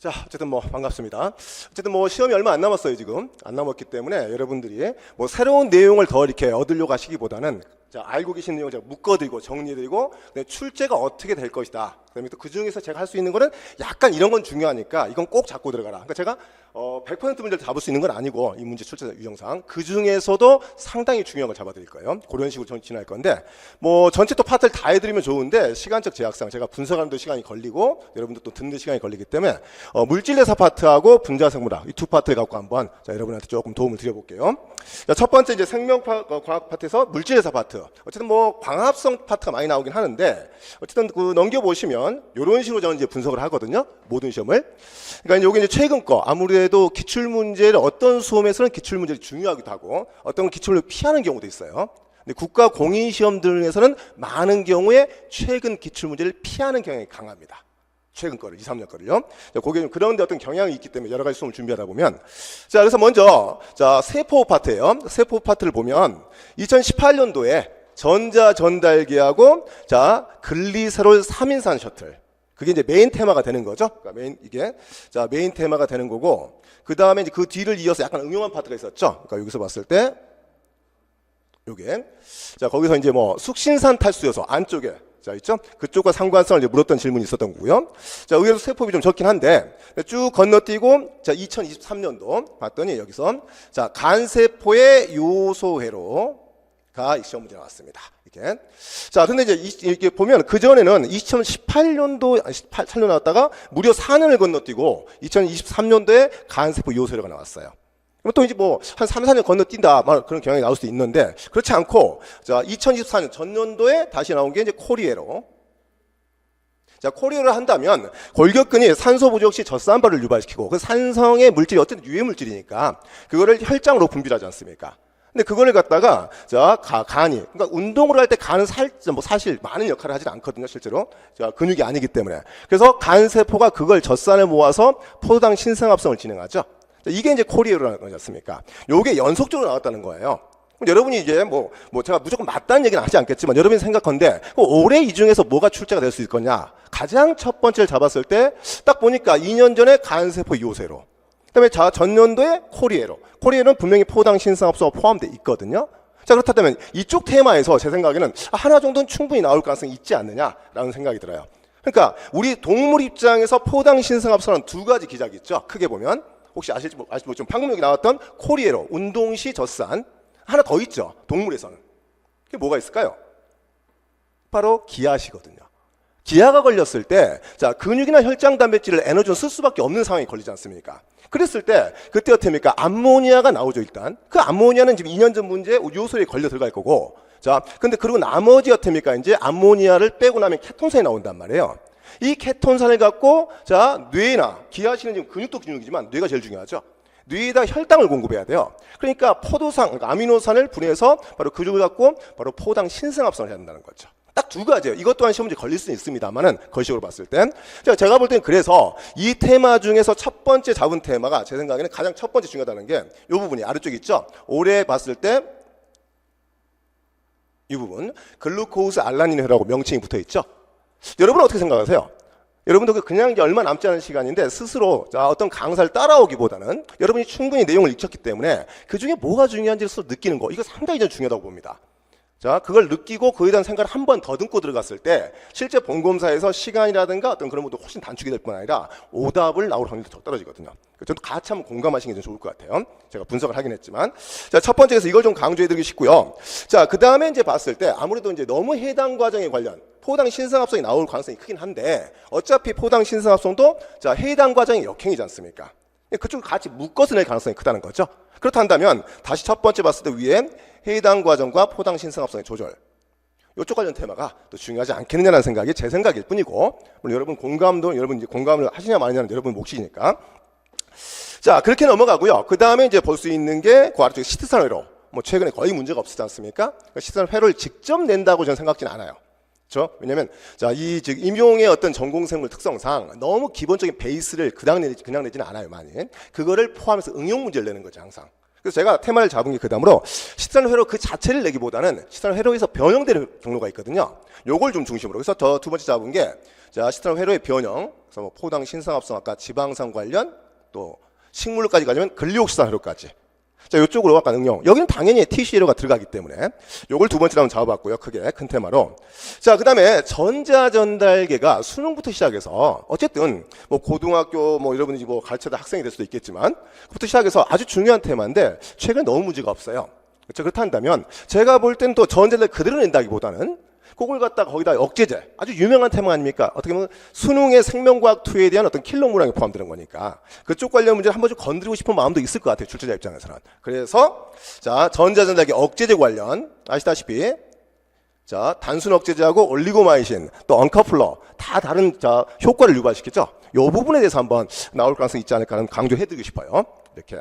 자, 어쨌든 반갑습니다. 어쨌든 시험이 얼마 안 남았어요, 지금. 안 남았기 때문에 여러분들이 새로운 내용을 더 이렇게 얻으려고 하시기보다는 자, 알고 계신 내용을 제가 묶어드리고 정리해드리고 출제가 어떻게 될 것이다. 그다음에 또 그 중에서 제가 할 수 있는 거는 약간 이런 건 중요하니까 이건 꼭 잡고 들어가라. 그러니까 제가 100% 문제를 잡을 수 있는 건 아니고 이 문제 출제 유형상 그 중에서도 상당히 중요한 걸 잡아드릴 거예요. 그런 식으로 진행할 건데 전체 또 파트를 다 해드리면 좋은데 시간적 제약상 제가 분석하는데 시간이 걸리고 여러분들 또 듣는 시간이 걸리기 때문에 물질대사 파트하고 분자생물학 이 두 파트를 갖고 한번 자, 여러분한테 조금 도움을 드려볼게요. 자, 첫 번째 이제 생명과학 파트에서 물질대사 파트. 어쨌든 광합성 파트가 많이 나오긴 하는데 어쨌든 넘겨보시면 이런 식으로 저는 이제 분석을 하거든요. 모든 시험을. 그러니까 여기 이제 최근 거 아무래도 기출문제를 어떤 수험에서는 기출문제를 중요하기도 하고 어떤 기출을 피하는 경우도 있어요. 근데 국가 공인 시험 등에서는 많은 경우에 최근 기출문제를 피하는 경향이 강합니다. 최근 거를 2, 3년 거를요. 거기에 좀 그런 데 어떤 경향이 있기 때문에 여러 가지 수험을 준비하다 보면 자, 그래서 먼저 자, 세포 파트예요. 세포 파트를 보면 2018년도에 전자 전달기하고 자, 글리세롤 3인산 셔틀. 그게 이제 메인 테마가 되는 거죠. 그러니까 메인 테마가 되는 거고 그다음에 이제 그 뒤를 이어서 약간 응용한 파트가 있었죠. 그러니까 여기서 봤을 때 요게 자, 거기서 이제 숙신산 탈수 요소 안쪽에 자, 있죠? 그쪽과 상관성을 이제 물었던 질문이 있었던 거고요. 자, 의외로 세포비 좀 적긴 한데 쭉 건너뛰고 자, 2023년도 봤더니 여기서 자, 간세포의 요소회로가 시험 문제 나왔습니다. 이렇게. 자, 근데 이제 이렇게 보면 그전에는 2018년도 8년 나왔다가 무려 4년을 건너뛰고 2023년도에 간세포 요소회로가 나왔어요. 또 이제 한 3, 4년 건너뛴다 그런 경향이 나올 수도 있는데 그렇지 않고 자, 2024년 전년도에 다시 나온 게 이제 코리에로. 자, 코리에를 한다면 골격근이 산소 부족 시 젖산발을 유발시키고 그 산성의 물질이 어쨌든 유해 물질이니까 그거를 혈장으로 분비하지 않습니까? 근데 그거를 갖다가 자, 간이 그러니까 운동을 할 때 간은 사실 많은 역할을 하진 않거든요, 실제로. 자, 근육이 아니기 때문에. 그래서 간 세포가 그걸 젖산을 모아서 포도당 신생합성을 진행하죠. 이게 이제 코리에로라는 거지 않습니까? 요게 연속적으로 나왔다는 거예요. 여러분이 이제 제가 무조건 맞다는 얘기는 하지 않겠지만 여러분이 생각한데 올해 이 중에서 뭐가 출제가 될 수 있을 거냐? 가장 첫 번째를 잡았을 때 딱 보니까 2년 전에 간세포 요새로 그다음에 자, 전년도에 코리에로는 분명히 포당 신생합성가 포함되어 있거든요. 자, 그렇다면 이쪽 테마에서 제 생각에는 하나 정도는 충분히 나올 가능성이 있지 않느냐라는 생각이 들어요. 그러니까 우리 동물 입장에서 포당 신생합성은 두 가지 기작이 있죠. 크게 보면 혹시 아실지 좀 방금 여기 나왔던 코리에로 운동시 젖산 하나 더 있죠. 동물에서는 그게 뭐가 있을까요? 바로 기아시거든요. 기아가 걸렸을 때 자, 근육이나 혈장 단백질을 에너지로 쓸 수밖에 없는 상황이 걸리지 않습니까? 그랬을 때 그때 어떻습니까? 암모니아가 나오죠. 일단 그 암모니아는 지금 2년 전 문제 요소에 걸려 들어갈 거고 자, 근데 그리고 나머지 어떻습니까? 이제 암모니아를 빼고 나면 케톤산이 나온단 말이에요. 이 케톤산을 갖고 자, 뇌나 기아시는 지금 근육도 근육이지만 뇌가 제일 중요하죠. 뇌에다 혈당을 공급해야 돼요. 그러니까 그러니까 아미노산을 분해해서 바로 근육을 갖고 바로 포당 신생합성을 해야 된다는 거죠. 딱 두 가지예요. 이것 또한 시험 문제 걸릴 수는 있습니다만은 거식으로 봤을 땐 제가 볼 때는 그래서 이 테마 중에서 첫 번째 잡은 테마가 제 생각에는 가장 첫 번째 중요하다는 게 이 부분이 아래쪽에 있죠. 올해 봤을 때 이 부분 글루코스 알라닌이라고 명칭이 붙어 있죠. 여러분은 어떻게 생각하세요? 여러분도 그냥 이제 얼마 남지 않은 시간인데 스스로 어떤 강사를 따라오기보다는 여러분이 충분히 내용을 익혔기 때문에 그 중에 뭐가 중요한지를 스스로 느끼는 거 이거 상당히 중요하다고 봅니다. 자, 그걸 느끼고 그에 대한 생각을 한 번 더듬고 들어갔을 때 실제 본검사에서 시간이라든가 어떤 그런 것도 훨씬 단축이 될 뿐 아니라 오답을 나올 확률이 더 떨어지거든요. 저도 같이 한번 공감하시는 게 좀 좋을 것 같아요. 제가 분석을 하긴 했지만 자, 첫 번째에서 이걸 좀 강조해드리고 싶고요. 자, 그 다음에 이제 봤을 때 아무래도 이제 너무 해당 과정에 관련 포당 신생합성이 나올 가능성이 크긴 한데 어차피 포당 신생합성도 자, 해당 과정의 역행이지 않습니까? 그쪽을 같이 묶어서 낼 가능성이 크다는 거죠. 그렇다면 다시 첫 번째 봤을 때 위에 해당 과정과 포당 신생합성의 조절 이쪽 관련 테마가 또 중요하지 않겠느냐는 생각이 제 생각일 뿐이고 물론 여러분 여러분 이제 공감을 하시냐 마느냐는 여러분 몫이니까 자, 그렇게 넘어가고요. 그 다음에 이제 볼 수 있는 게 그 아래쪽에 시트산 회로 최근에 거의 문제가 없었지 않습니까? 시트산 회로를 직접 낸다고 저는 생각지는 않아요. 그렇죠? 왜냐면 자, 즉 임용의 어떤 전공생물 특성상 너무 기본적인 베이스를 그냥 내지는 않아요. 많이 그거를 포함해서 응용 문제를 내는 거죠. 항상 그래서 제가 테마를 잡은 게 그 다음으로 시트라노 그 자체를 내기보다는 시트라노에서 변형되는 경로가 있거든요. 요걸 좀 중심으로. 그래서 저 두 번째 잡은 게 자, 시트라노의 변형. 그래서 뭐 포당 신상합성 아까 지방산 관련 또 식물로까지 가면 근리옥시산 회로까지. 자, 이쪽으로 아까 응용. 여기는 당연히 TC회로가 들어가기 때문에 요걸 두 번째로 한번 잡아봤고요. 크게 큰 테마로. 자, 그 다음에 전자전달계가 수능부터 시작해서 어쨌든 뭐 고등학교 뭐 여러분이 뭐 가르쳐다 학생이 될 수도 있겠지만 그부터 시작해서 아주 중요한 테마인데 최근에 너무 문제가 없어요. 그렇죠? 그렇다 한다면 제가 볼 땐 또 전자를 그대로 낸다기보다는 그걸 갖다 거기다 억제제, 아주 유명한 테마 아닙니까? 어떻게 보면 수능의 생명과학 2에 대한 어떤 킬러 문항이 포함되는 거니까 그쪽 관련 문제를 한 번씩 건드리고 싶은 마음도 있을 것 같아요, 출제자 입장에서는. 그래서 자, 전자전달계 억제제 관련 아시다시피 자, 단순 억제제하고 올리고마이신 또 언커플러 다 다른 자 효과를 유발시키죠. 이 부분에 대해서 한번 나올 가능성이 있지 않을까 하는 강조해드리고 싶어요. 이렇게.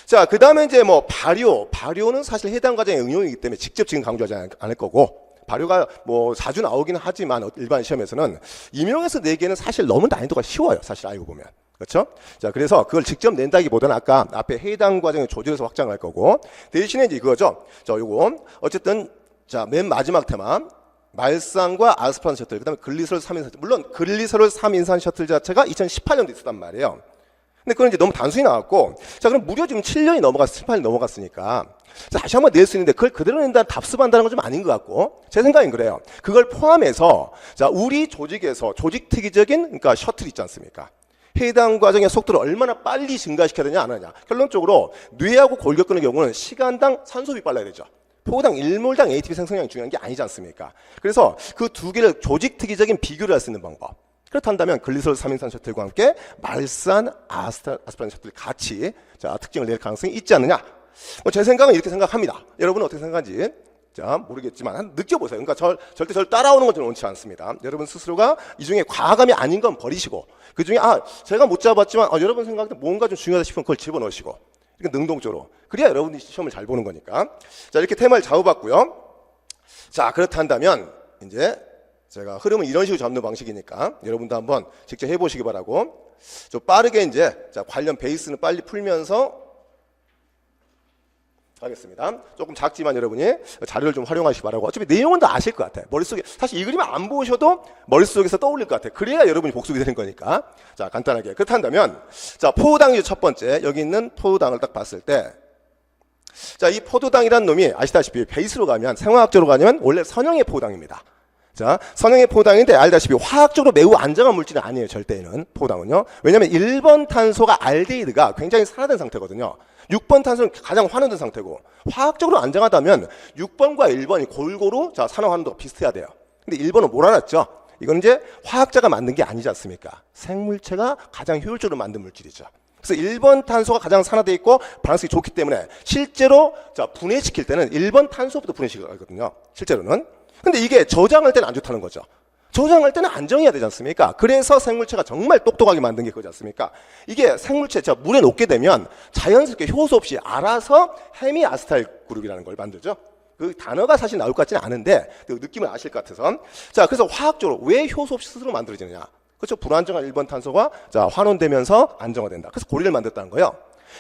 자, 그 다음에 이제 뭐 발효는 사실 해당 과정의 응용이기 때문에 직접 지금 강조하지 않을 거고. 발효가 뭐 자주 나오기는 하지만 일반 시험에서는 임용에서 내기에는 사실 너무 난이도가 쉬워요. 사실 알고 보면. 그렇죠? 자, 그래서 그걸 직접 낸다기보다는 아까 앞에 해당 과정의 조절해서 확장할 거고 대신에 이제 이거죠. 자, 요거 어쨌든 자, 맨 마지막 테마 말상과 아스파란 셔틀 그다음에 글리서롤 3인산 셔틀. 물론 글리서롤 3인산 셔틀 자체가 2018년도 있었단 말이에요. 근데 그건 이제 너무 단순히 나왔고 자, 그럼 무려 지금 7년이 넘어갔어. 18년이 넘어갔으니까 자, 다시 한번 낼 수 있는데 그걸 그대로 낸다 답습한다는 건 좀 아닌 것 같고 제 생각엔 그래요. 그걸 포함해서 자, 우리 조직에서 조직 특이적인 그러니까 셔틀 있지 않습니까? 해당 과정의 속도를 얼마나 빨리 증가시켜야 되냐 안 하냐. 결론적으로 뇌하고 골격 끄는 경우는 시간당 산소비 빨라야 되죠. 포당 1몰당 ATP 생성량이 중요한 게 아니지 않습니까? 그래서 그 두 개를 조직 특이적인 비교를 할 수 있는 방법. 그렇다면 글리서롤 3인산 셔틀과 함께 말산 아스파란 셔틀 같이 자, 특징을 낼 가능성이 있지 않느냐. 뭐 제 생각은 이렇게 생각합니다. 여러분은 어떻게 생각하는지 자, 모르겠지만 한 느껴보세요. 그러니까 절대 저를 따라오는 건 저는 원치 않습니다. 여러분 스스로가 이 중에 과감이 아닌 건 버리시고 그 중에 제가 못 잡았지만 여러분 생각에 뭔가 좀 중요하다 싶으면 그걸 집어넣으시고 이렇게 능동적으로 그래야 여러분이 시험을 잘 보는 거니까. 자, 이렇게 테마를 잡아봤고요. 자, 그렇다면 이제 제가 흐름은 이런 식으로 잡는 방식이니까 여러분도 한번 직접 해보시기 바라고 좀 빠르게 이제 자, 관련 베이스는 빨리 풀면서 하겠습니다. 조금 작지만 여러분이 자료를 좀 활용하시기 바라고. 어차피 내용은 다 아실 것 같아요. 머릿속에 사실 이 그림 안 보셔도 머릿속에서 떠올릴 것 같아요. 그래야 여러분이 복습이 되는 거니까. 자, 간단하게 그렇다면 자, 포도당이 첫 번째 여기 있는 포도당을 딱 봤을 때 자, 이 포도당이라는 놈이 아시다시피 베이스로 가면 생화학적으로 가면 원래 선형의 포도당입니다. 자, 선형의 포도당인데 알다시피 화학적으로 매우 안정한 물질은 아니에요. 절대는 포도당은요. 왜냐하면 1번 탄소가 알데히드가 굉장히 산화된 상태거든요. 6번 탄소는 가장 환원된 상태고 화학적으로 안정하다면 6번과 1번이 골고루 자, 산화 환원도가 비슷해야 돼요. 근데 1번은 뭘 알았죠? 이건 이제 화학자가 만든 게 아니지 않습니까? 생물체가 가장 효율적으로 만든 물질이죠. 그래서 1번 탄소가 가장 산화되어 있고 밸런스가 좋기 때문에 실제로 자, 분해시킬 때는 1번 탄소부터 분해시키거든요. 실제로는. 근데 이게 저장할 때는 안 좋다는 거죠. 저장할 때는 안정해야 되지 않습니까? 그래서 생물체가 정말 똑똑하게 만든 게 그거지 않습니까? 이게 생물체 물에 녹게 되면 자연스럽게 효소 없이 알아서 헤미아스탈 그룹이라는 걸 만들죠. 그 단어가 사실 나올 것 같지는 않은데 그 느낌을 아실 것 같아서. 자, 그래서 화학적으로 왜 효소 없이 스스로 만들어지느냐? 그렇죠. 불안정한 1번 탄소가 자, 환원되면서 안정화된다. 그래서 고리를 만들었다는 거예요.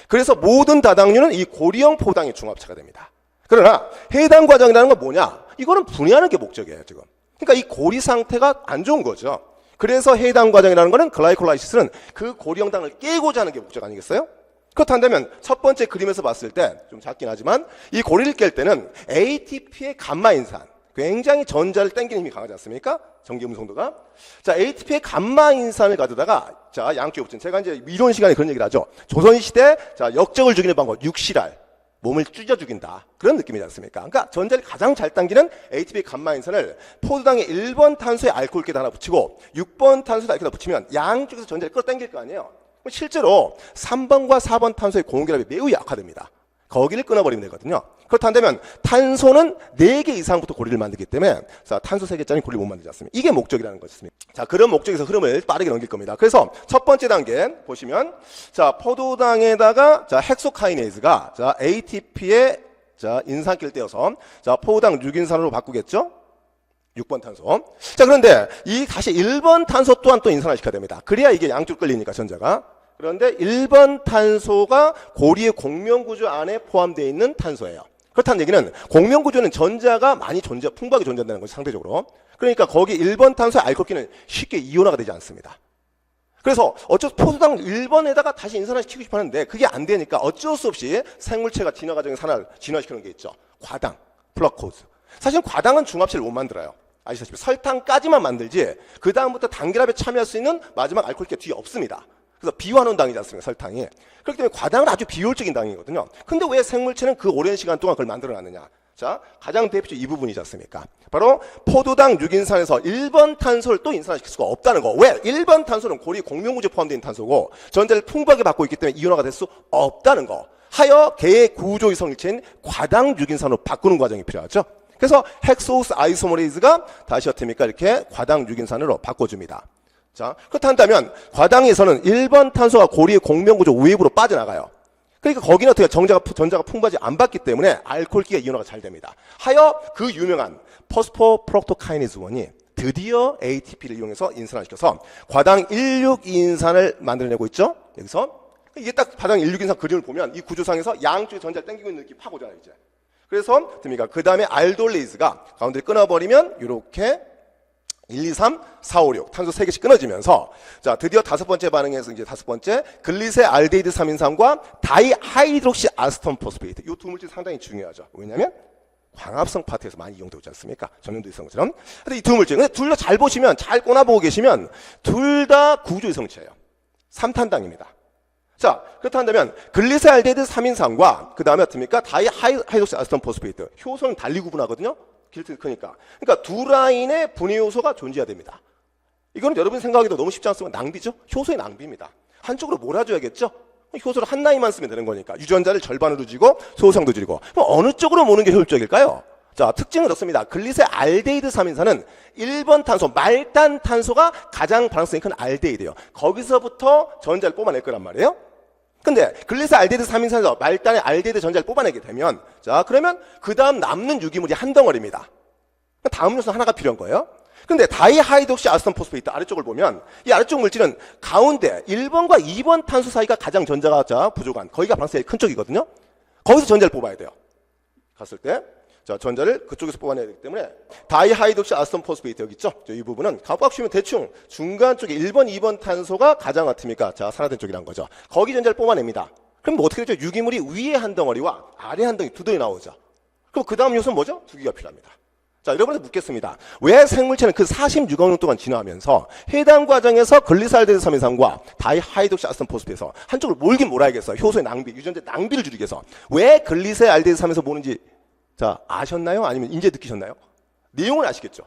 그래서 모든 다당류는 이 고리형 포당의 중합체가 됩니다. 그러나 해당 과정이라는 건 뭐냐? 이거는 분해하는 게 목적이에요, 지금. 그러니까 이 고리 상태가 안 좋은 거죠. 그래서 해당 과정이라는 거는 글라이콜라이시스는 그 고리형당을 깨고자 하는 게 목적 아니겠어요? 그렇다면 첫 번째 그림에서 봤을 때 좀 작긴 하지만 이 고리를 깰 때는 ATP의 감마인산 굉장히 전자를 당기는 힘이 강하지 않습니까? 전기 음성도가. 자, ATP의 감마인산을 가져다가 자, 양쪽에 붙인 제가 이제 이론 시간에 그런 얘기를 하죠. 조선시대 자, 역적을 죽이는 방법 육실알 몸을 찢어 죽인다. 그런 느낌이지 않습니까? 그러니까 전자를 가장 잘 당기는 ATP 감마인산을 포도당의 1번 탄소에 알코올계에다 하나 붙이고 6번 탄소에 알코올에다 붙이면 양쪽에서 전자를 끌어당길 거 아니에요. 실제로 3번과 4번 탄소의 공결합이 매우 약화됩니다. 거기를 끊어버리면 되거든요. 그렇다면 탄소는 4개 이상부터 고리를 만들기 때문에 자, 탄소 3개짜리 고리를 못 만들지 않습니까? 이게 목적이라는 것입니다. 자, 그런 목적에서 흐름을 빠르게 넘길 겁니다. 그래서 첫 번째 단계 보시면 자, 포도당에다가 자, 헥소카이네이즈가 자, ATP의 자, 인산기를 떼어서 자, 포도당 6인산으로 바꾸겠죠? 6번 탄소. 자, 그런데 이 다시 1번 탄소 또한 또 인산화 시켜야 됩니다. 그래야 이게 양쪽 끌리니까 전자가. 그런데 1번 탄소가 고리의 공명구조 안에 포함되어 있는 탄소예요. 그렇다는 얘기는 공명구조는 전자가 많이 풍부하게 존재한다는 거죠, 상대적으로. 그러니까 거기 1번 탄소의 알코올기는 쉽게 이온화가 되지 않습니다. 그래서 어쩔 수 포도당 1번에다가 다시 인산화 시키고 싶어 하는데 그게 안 되니까 어쩔 수 없이 생물체가 진화 과정에서 하나를 진화시키는 게 있죠. 과당, 플라코즈. 사실 과당은 중합체를 못 만들어요. 아시다시피 설탕까지만 만들지 그 다음부터 단결합에 참여할 수 있는 마지막 알코올기가 뒤에 없습니다. 그래서 비환원당이지 않습니까, 설탕이. 그렇기 때문에 과당은 아주 비효율적인 당이거든요. 근데 왜 생물체는 그 오랜 시간 동안 그걸 만들어놨느냐. 자, 가장 대표적 이 부분이지 않습니까? 바로 포도당 유기인산에서 1번 탄소를 또 인산화시킬 수가 없다는 거. 왜? 1번 탄소는 고리 공명구조에 포함되어 있는 탄소고 전자를 풍부하게 받고 있기 때문에 이온화가 될 수 없다는 거. 하여 개의 구조 이성일체인 과당 유기인산으로 바꾸는 과정이 필요하죠. 그래서 헥소스 아이소머레이즈가 다시 어떻습니까? 이렇게 과당 유기인산으로 바꿔줍니다. 자, 그렇다면 과당에서는 1번 탄소가 고리의 공명구조 외부로 빠져나가요. 그러니까 거기는 어떻게 전자가 풍부하지 않았기 때문에 알코올기가 이온화가 잘 됩니다. 하여 그 유명한 포스포프록토카이네즈 1이 드디어 ATP를 이용해서 인산화시켜서 과당 162인산을 만들어내고 있죠. 여기서 이게 딱 과당 162인산 그림을 보면 이 구조상에서 양쪽에 전자를 당기고 있는 느낌이 확 오잖아요, 이제. 그래서 됩니까? 그 다음에 알돌레이즈가 가운데를 끊어버리면 이렇게 1, 2, 3, 4, 5, 6 탄소 3개씩 끊어지면서 자 드디어 다섯 번째 반응에서 이제 다섯 번째 글리세 알데히드 3인산과 다이하이드록시 아스톤 포스페이트 이 두 물질 상당히 중요하죠. 왜냐하면 광합성 파트에서 많이 이용되고 있지 않습니까? 전염도 있었던 것처럼. 근데 이 두 물질 근데 둘 다 잘 보시면 잘 꼬나보고 계시면 둘 다 구조 이성체예요. 3탄당입니다. 자, 그렇다면 글리세 알데히드 3인산과 그 다음에 어떻습니까? 다이하이드록시 아스톤 포스페이트 효소는 달리 구분하거든요. 길쭉이 크니까. 그러니까 두 라인의 분해 요소가 존재해야 됩니다. 이거는 여러분 생각하기도 너무 쉽지 않습니다. 낭비죠? 효소의 낭비입니다. 한쪽으로 몰아줘야겠죠? 효소를 한 라인만 쓰면 되는 거니까. 유전자를 절반으로 줄이고 소성도 줄이고. 그럼 어느 쪽으로 모는 게 효율적일까요? 자, 특징은 그렇습니다. 글리세 알데히드 3인산은 1번 탄소, 말단 탄소가 가장 발행성이 큰 알데히드예요. 거기서부터 전자를 뽑아낼 거란 말이에요. 근데 글리세 알데히드 3인산에서 말단의 알데히드 전자를 뽑아내게 되면 자 그러면 그 다음 남는 유기물이 한 덩어리입니다. 다음 요소는 하나가 필요한 거예요. 근데 다이하이드록시 아스톤 포스페이트 아래쪽을 보면 이 아래쪽 물질은 가운데 1번과 2번 탄소 사이가 가장 전자가 부족한 거기가 발생성이 큰 쪽이거든요. 거기서 전자를 뽑아야 돼요. 갔을 때 자, 전자를 그쪽에서 뽑아내야 되기 때문에 다이하이드록시 아스톤 포스페이트 여기 있죠? 이 부분은 값 쉬면 대충 중간 쪽에 1번, 2번 탄소가 가장 같으니까 자, 산화된 쪽이란 거죠. 거기 전자를 뽑아냅니다. 그럼 뭐 어떻게 되죠? 유기물이 위에 한 덩어리와 아래 한 덩어리 두 덩이 나오죠. 그럼 그 다음 요소는 뭐죠? 두 개가 필요합니다. 자, 여러분한테 묻겠습니다. 왜 생물체는 그 46억 년 동안 진화하면서 해당 과정에서 글리사알데히드 3인산과 다이하이드록시 아스톤 포스페이트에서 한쪽으로 몰긴 몰아야겠어. 효소의 낭비, 유전자 낭비를 줄이기 위해서. 왜 글리사알데히드 3에서 모는지 자, 아셨나요? 아니면 이제 느끼셨나요? 내용은 아시겠죠?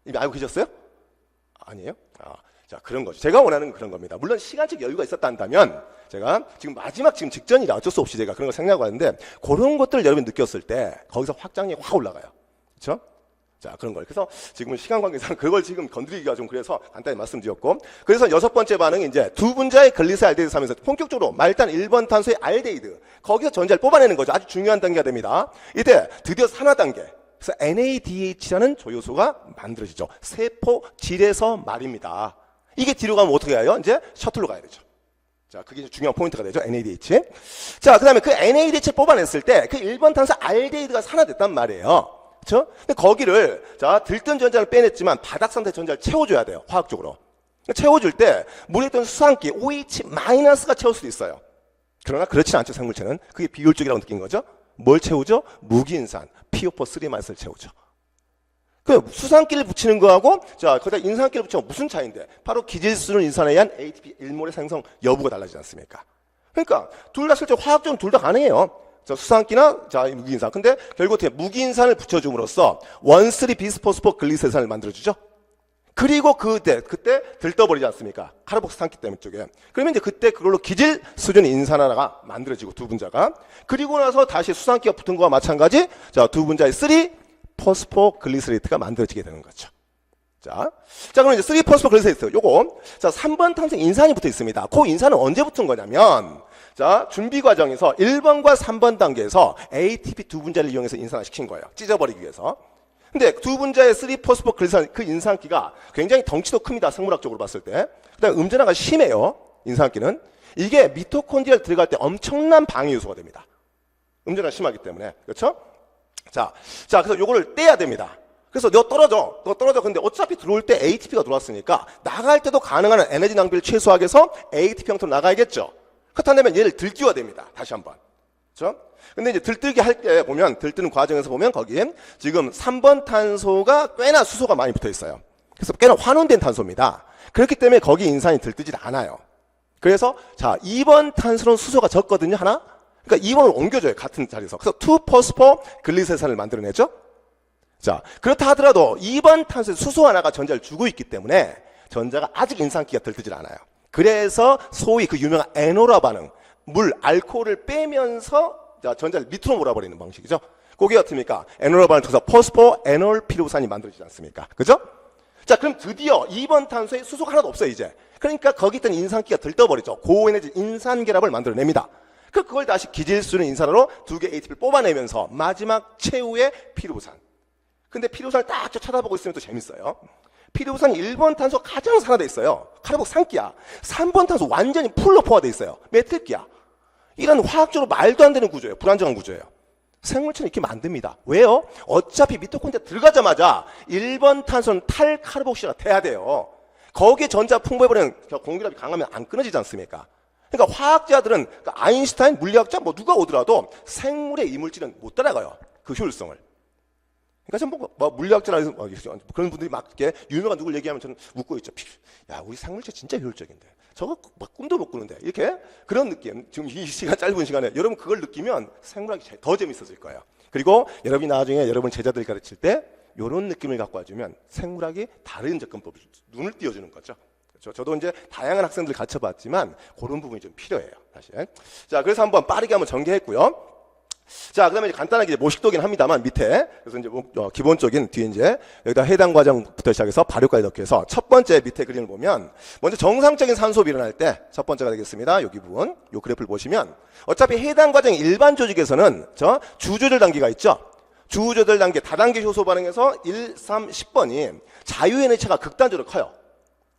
이미 알고 계셨어요? 아니에요? 자, 그런 거죠. 제가 원하는 건 그런 겁니다. 물론 시간적 여유가 있었다면 제가 지금 마지막 지금 직전이라 어쩔 수 없이 제가 그런 걸 생각하고 하는데 그런 것들을 여러분이 느꼈을 때 거기서 확장력이 확 올라가요. 그렇죠? 자, 그런 걸. 그래서 지금은 시간 관계상 그걸 지금 건드리기가 좀 그래서 간단히 말씀드렸고 그래서 여섯 번째 반응이 이제 두 분자의 글리세 알데히드 3에서 본격적으로 말단 1번 탄소의 알데히드 거기서 전자를 뽑아내는 거죠. 아주 중요한 단계가 됩니다. 이때 드디어 산화 단계. 그래서 NADH라는 조효소가 만들어지죠. 세포 질에서 말입니다. 이게 뒤로 가면 어떻게 해요? 이제 셔틀로 가야 되죠. 자, 그게 중요한 포인트가 되죠. NADH. 자, 그 다음에 그 NADH를 뽑아냈을 때 그 1번 탄소 알데히드가 산화됐단 말이에요. 그렇죠? 근데 거기를 자 들뜬 전자를 빼냈지만 바닥 상태 전자를 채워줘야 돼요. 화학적으로. 채워줄 때 물에 있던 수산기 OH-가 채울 수도 있어요. 그러나 그렇지 않죠. 생물체는. 그게 비효율적이라고 느낀 거죠. 뭘 채우죠? 무기인산, PO4-를 채우죠. 그 수산기를 붙이는 거하고 자 거기다 인산기를 붙이면 무슨 차이인데 바로 기질순을 인산에 의한 ATP 1몰의 생성 여부가 달라지지 않습니까? 그러니까 둘 다 실제 화학적으로 둘 다 가능해요. 자, 수산기나 자 무기인산. 근데 결국 어떻게 무기인산을 붙여줌으로써 1,3-비스포스포 글리세산을 만들어주죠. 그리고 그때 들떠버리지 않습니까? 카르복스탄기 때문에 쪽에. 그러면 이제 그때 그걸로 기질 수준 인산 하나가 만들어지고 두 분자가. 그리고 나서 다시 수산기가 붙은 거와 마찬가지. 자, 두 분자의 3-포스포 글리세레이트가 만들어지게 되는 거죠. 자, 그럼 이제 3-포스포 글리세레이트 요거 자 3번 탄소 인산이 붙어 있습니다. 그 인산은 언제 붙은 거냐면 자, 준비 과정에서 1번과 3번 단계에서 ATP 두 분자를 이용해서 인산화시킨 거예요. 찢어버리기 위해서. 근데 두 분자의 3-포스포 글리세린 그 인산기가 굉장히 덩치도 큽니다. 생물학적으로 봤을 때. 그다음에 음전화가 심해요. 인산기는 이게 미토콘드리아를 들어갈 때 엄청난 방해 요소가 됩니다. 음전화 심하기 때문에. 그렇죠? 자, 그래서 요거를 떼야 됩니다. 그래서 너 떨어져. 근데 어차피 들어올 때 ATP가 들어왔으니까 나갈 때도 가능한 에너지 낭비를 최소화하기 위해서 ATP 형태로 나가야겠죠. 그렇다면 얘를 들띄워야 됩니다. 다시 한번. 그렇죠? 근데 이제 들뜨기 할 때 보면, 들뜨는 과정에서 보면 거기에 지금 3번 탄소가 꽤나 수소가 많이 붙어 있어요. 그래서 꽤나 환원된 탄소입니다. 그렇기 때문에 거기 인산이 들뜨지 않아요. 그래서 자, 2번 탄소는 수소가 적거든요, 하나? 그러니까 2번을 옮겨줘요, 같은 자리에서. 그래서 2포스포 글리세산을 만들어내죠. 자, 그렇다 하더라도 2번 탄소에 수소 하나가 전자를 주고 있기 때문에 전자가 아직 인산기가 들뜨질 않아요. 그래서 소위 그 유명한 에노라 반응, 알코올을 빼면서 전자를 밑으로 몰아버리는 방식이죠. 그게 어떻습니까? 에놀 반응을 통해서 포스포 에놀 피루산이 만들어지지 않습니까? 그죠? 자, 그럼 드디어 2번 탄소에 수소가 하나도 없어요, 이제. 그러니까 거기 있던 인산기가 들떠버리죠. 고에너지 인산결합을 만들어냅니다. 그걸 다시 기질수는 인산으로 2개 ATP를 뽑아내면서 마지막 최후의 피루산. 근데 피루산을 딱 쳐다보고 있으면 또 재밌어요. 피루산이 1번 탄소 가장 산화돼 있어요. 카르복산기야. 3번 탄소 완전히 풀로 포화돼 있어요. 메틸기야. 이런 화학적으로 말도 안 되는 구조예요. 불안정한 구조예요. 생물체는 이렇게 만듭니다. 왜요? 어차피 미토콘드리아 들어가자마자 1번 탄소는 탈카르복실가 돼야 돼요. 거기에 전자 풍부해버리는 공기압이 강하면 안 끊어지지 않습니까? 그러니까 화학자들은, 그러니까 아인슈타인, 물리학자 누가 오더라도 생물의 이물질은 못 따라가요. 그 효율성을. 그러니까 좀 물리학자나 그런 분들이 막 이렇게 유명한 누굴 얘기하면 저는 웃고 있죠. 야, 우리 생물체 진짜 효율적인데. 저거 막 꿈도 못 꾸는데. 이렇게 그런 느낌. 지금 이 시간 짧은 시간에 여러분 그걸 느끼면 생물학이 더 재밌어질 거예요. 그리고 여러분이 나중에 여러분 제자들 가르칠 때 이런 느낌을 갖고 와주면 생물학이 다른 접근법을 눈을 띄워주는 거죠. 그렇죠? 저도 이제 다양한 학생들 가르쳐봤지만 그런 부분이 좀 필요해요. 사실. 자, 그래서 한번 빠르게 한번 전개했고요. 자, 그 다음에 모식도긴 합니다만 밑에, 그래서 이제 기본적인 뒤에 이제 여기다 해당 과정부터 시작해서 발효까지 넣기 위해서 첫 번째 밑에 그림을 보면 먼저 정상적인 산소흡이 일어날 때 첫 번째가 되겠습니다. 여기 부분, 요 그래프를 보시면 어차피 해당 과정 일반 조직에서는 주조절 단계가 있죠. 주조절 단계, 다단계 효소 반응에서 1, 3, 10번이 자유에너지가 극단적으로 커요.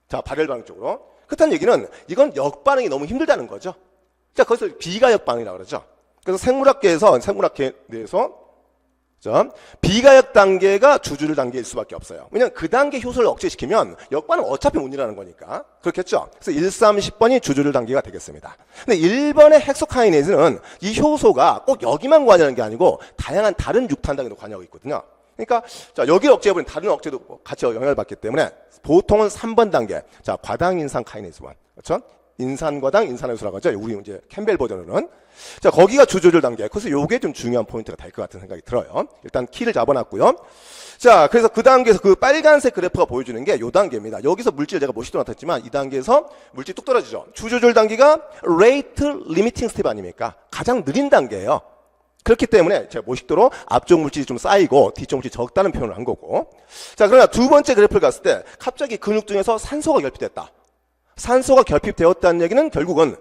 자, 발열 반응 쪽으로. 그렇다는 얘기는 이건 역반응이 너무 힘들다는 거죠. 자, 거기서 비가역 반응이라고 그러죠. 그래서 생물학계에서 비가역 단계가 주조절 단계일 수밖에 없어요. 왜냐하면 그 단계 효소를 억제시키면 역반응 어차피 못 일어나는 거니까. 그렇겠죠? 그래서 1, 3, 10번이 주조절 단계가 되겠습니다. 근데 1번의 헥소카이네즈는 이 효소가 꼭 여기만 관여하는 게 아니고 다양한 다른 6탄 단계도 관여하고 있거든요. 그러니까 자, 여기를 억제해버린 다른 억제도 같이 영향을 받기 때문에 보통은 3번 단계. 자, 과당인산 카이네즈만. 그렇죠? 인산과당, 인산효소라고 하죠. 우리 이제 캠벨 버전으로는. 자, 거기가 주조절 단계. 그래서 요게 좀 중요한 포인트가 될 것 같은 생각이 들어요. 일단 키를 잡아놨고요. 자, 그래서 그 단계에서 그 빨간색 그래프가 보여주는 게 요 단계입니다. 여기서 물질 제가 모식도 나타냈지만 이 단계에서 물질 뚝 떨어지죠. 주조절 단계가 rate limiting step 아닙니까? 가장 느린 단계예요. 그렇기 때문에 제가 모식도로 앞쪽 물질이 좀 쌓이고 뒤쪽 물질이 적다는 표현을 한 거고. 자, 그러나 두 번째 그래프를 갔을 때 갑자기 근육 중에서 산소가 결핍됐다. 산소가 결핍되었다는 얘기는 결국은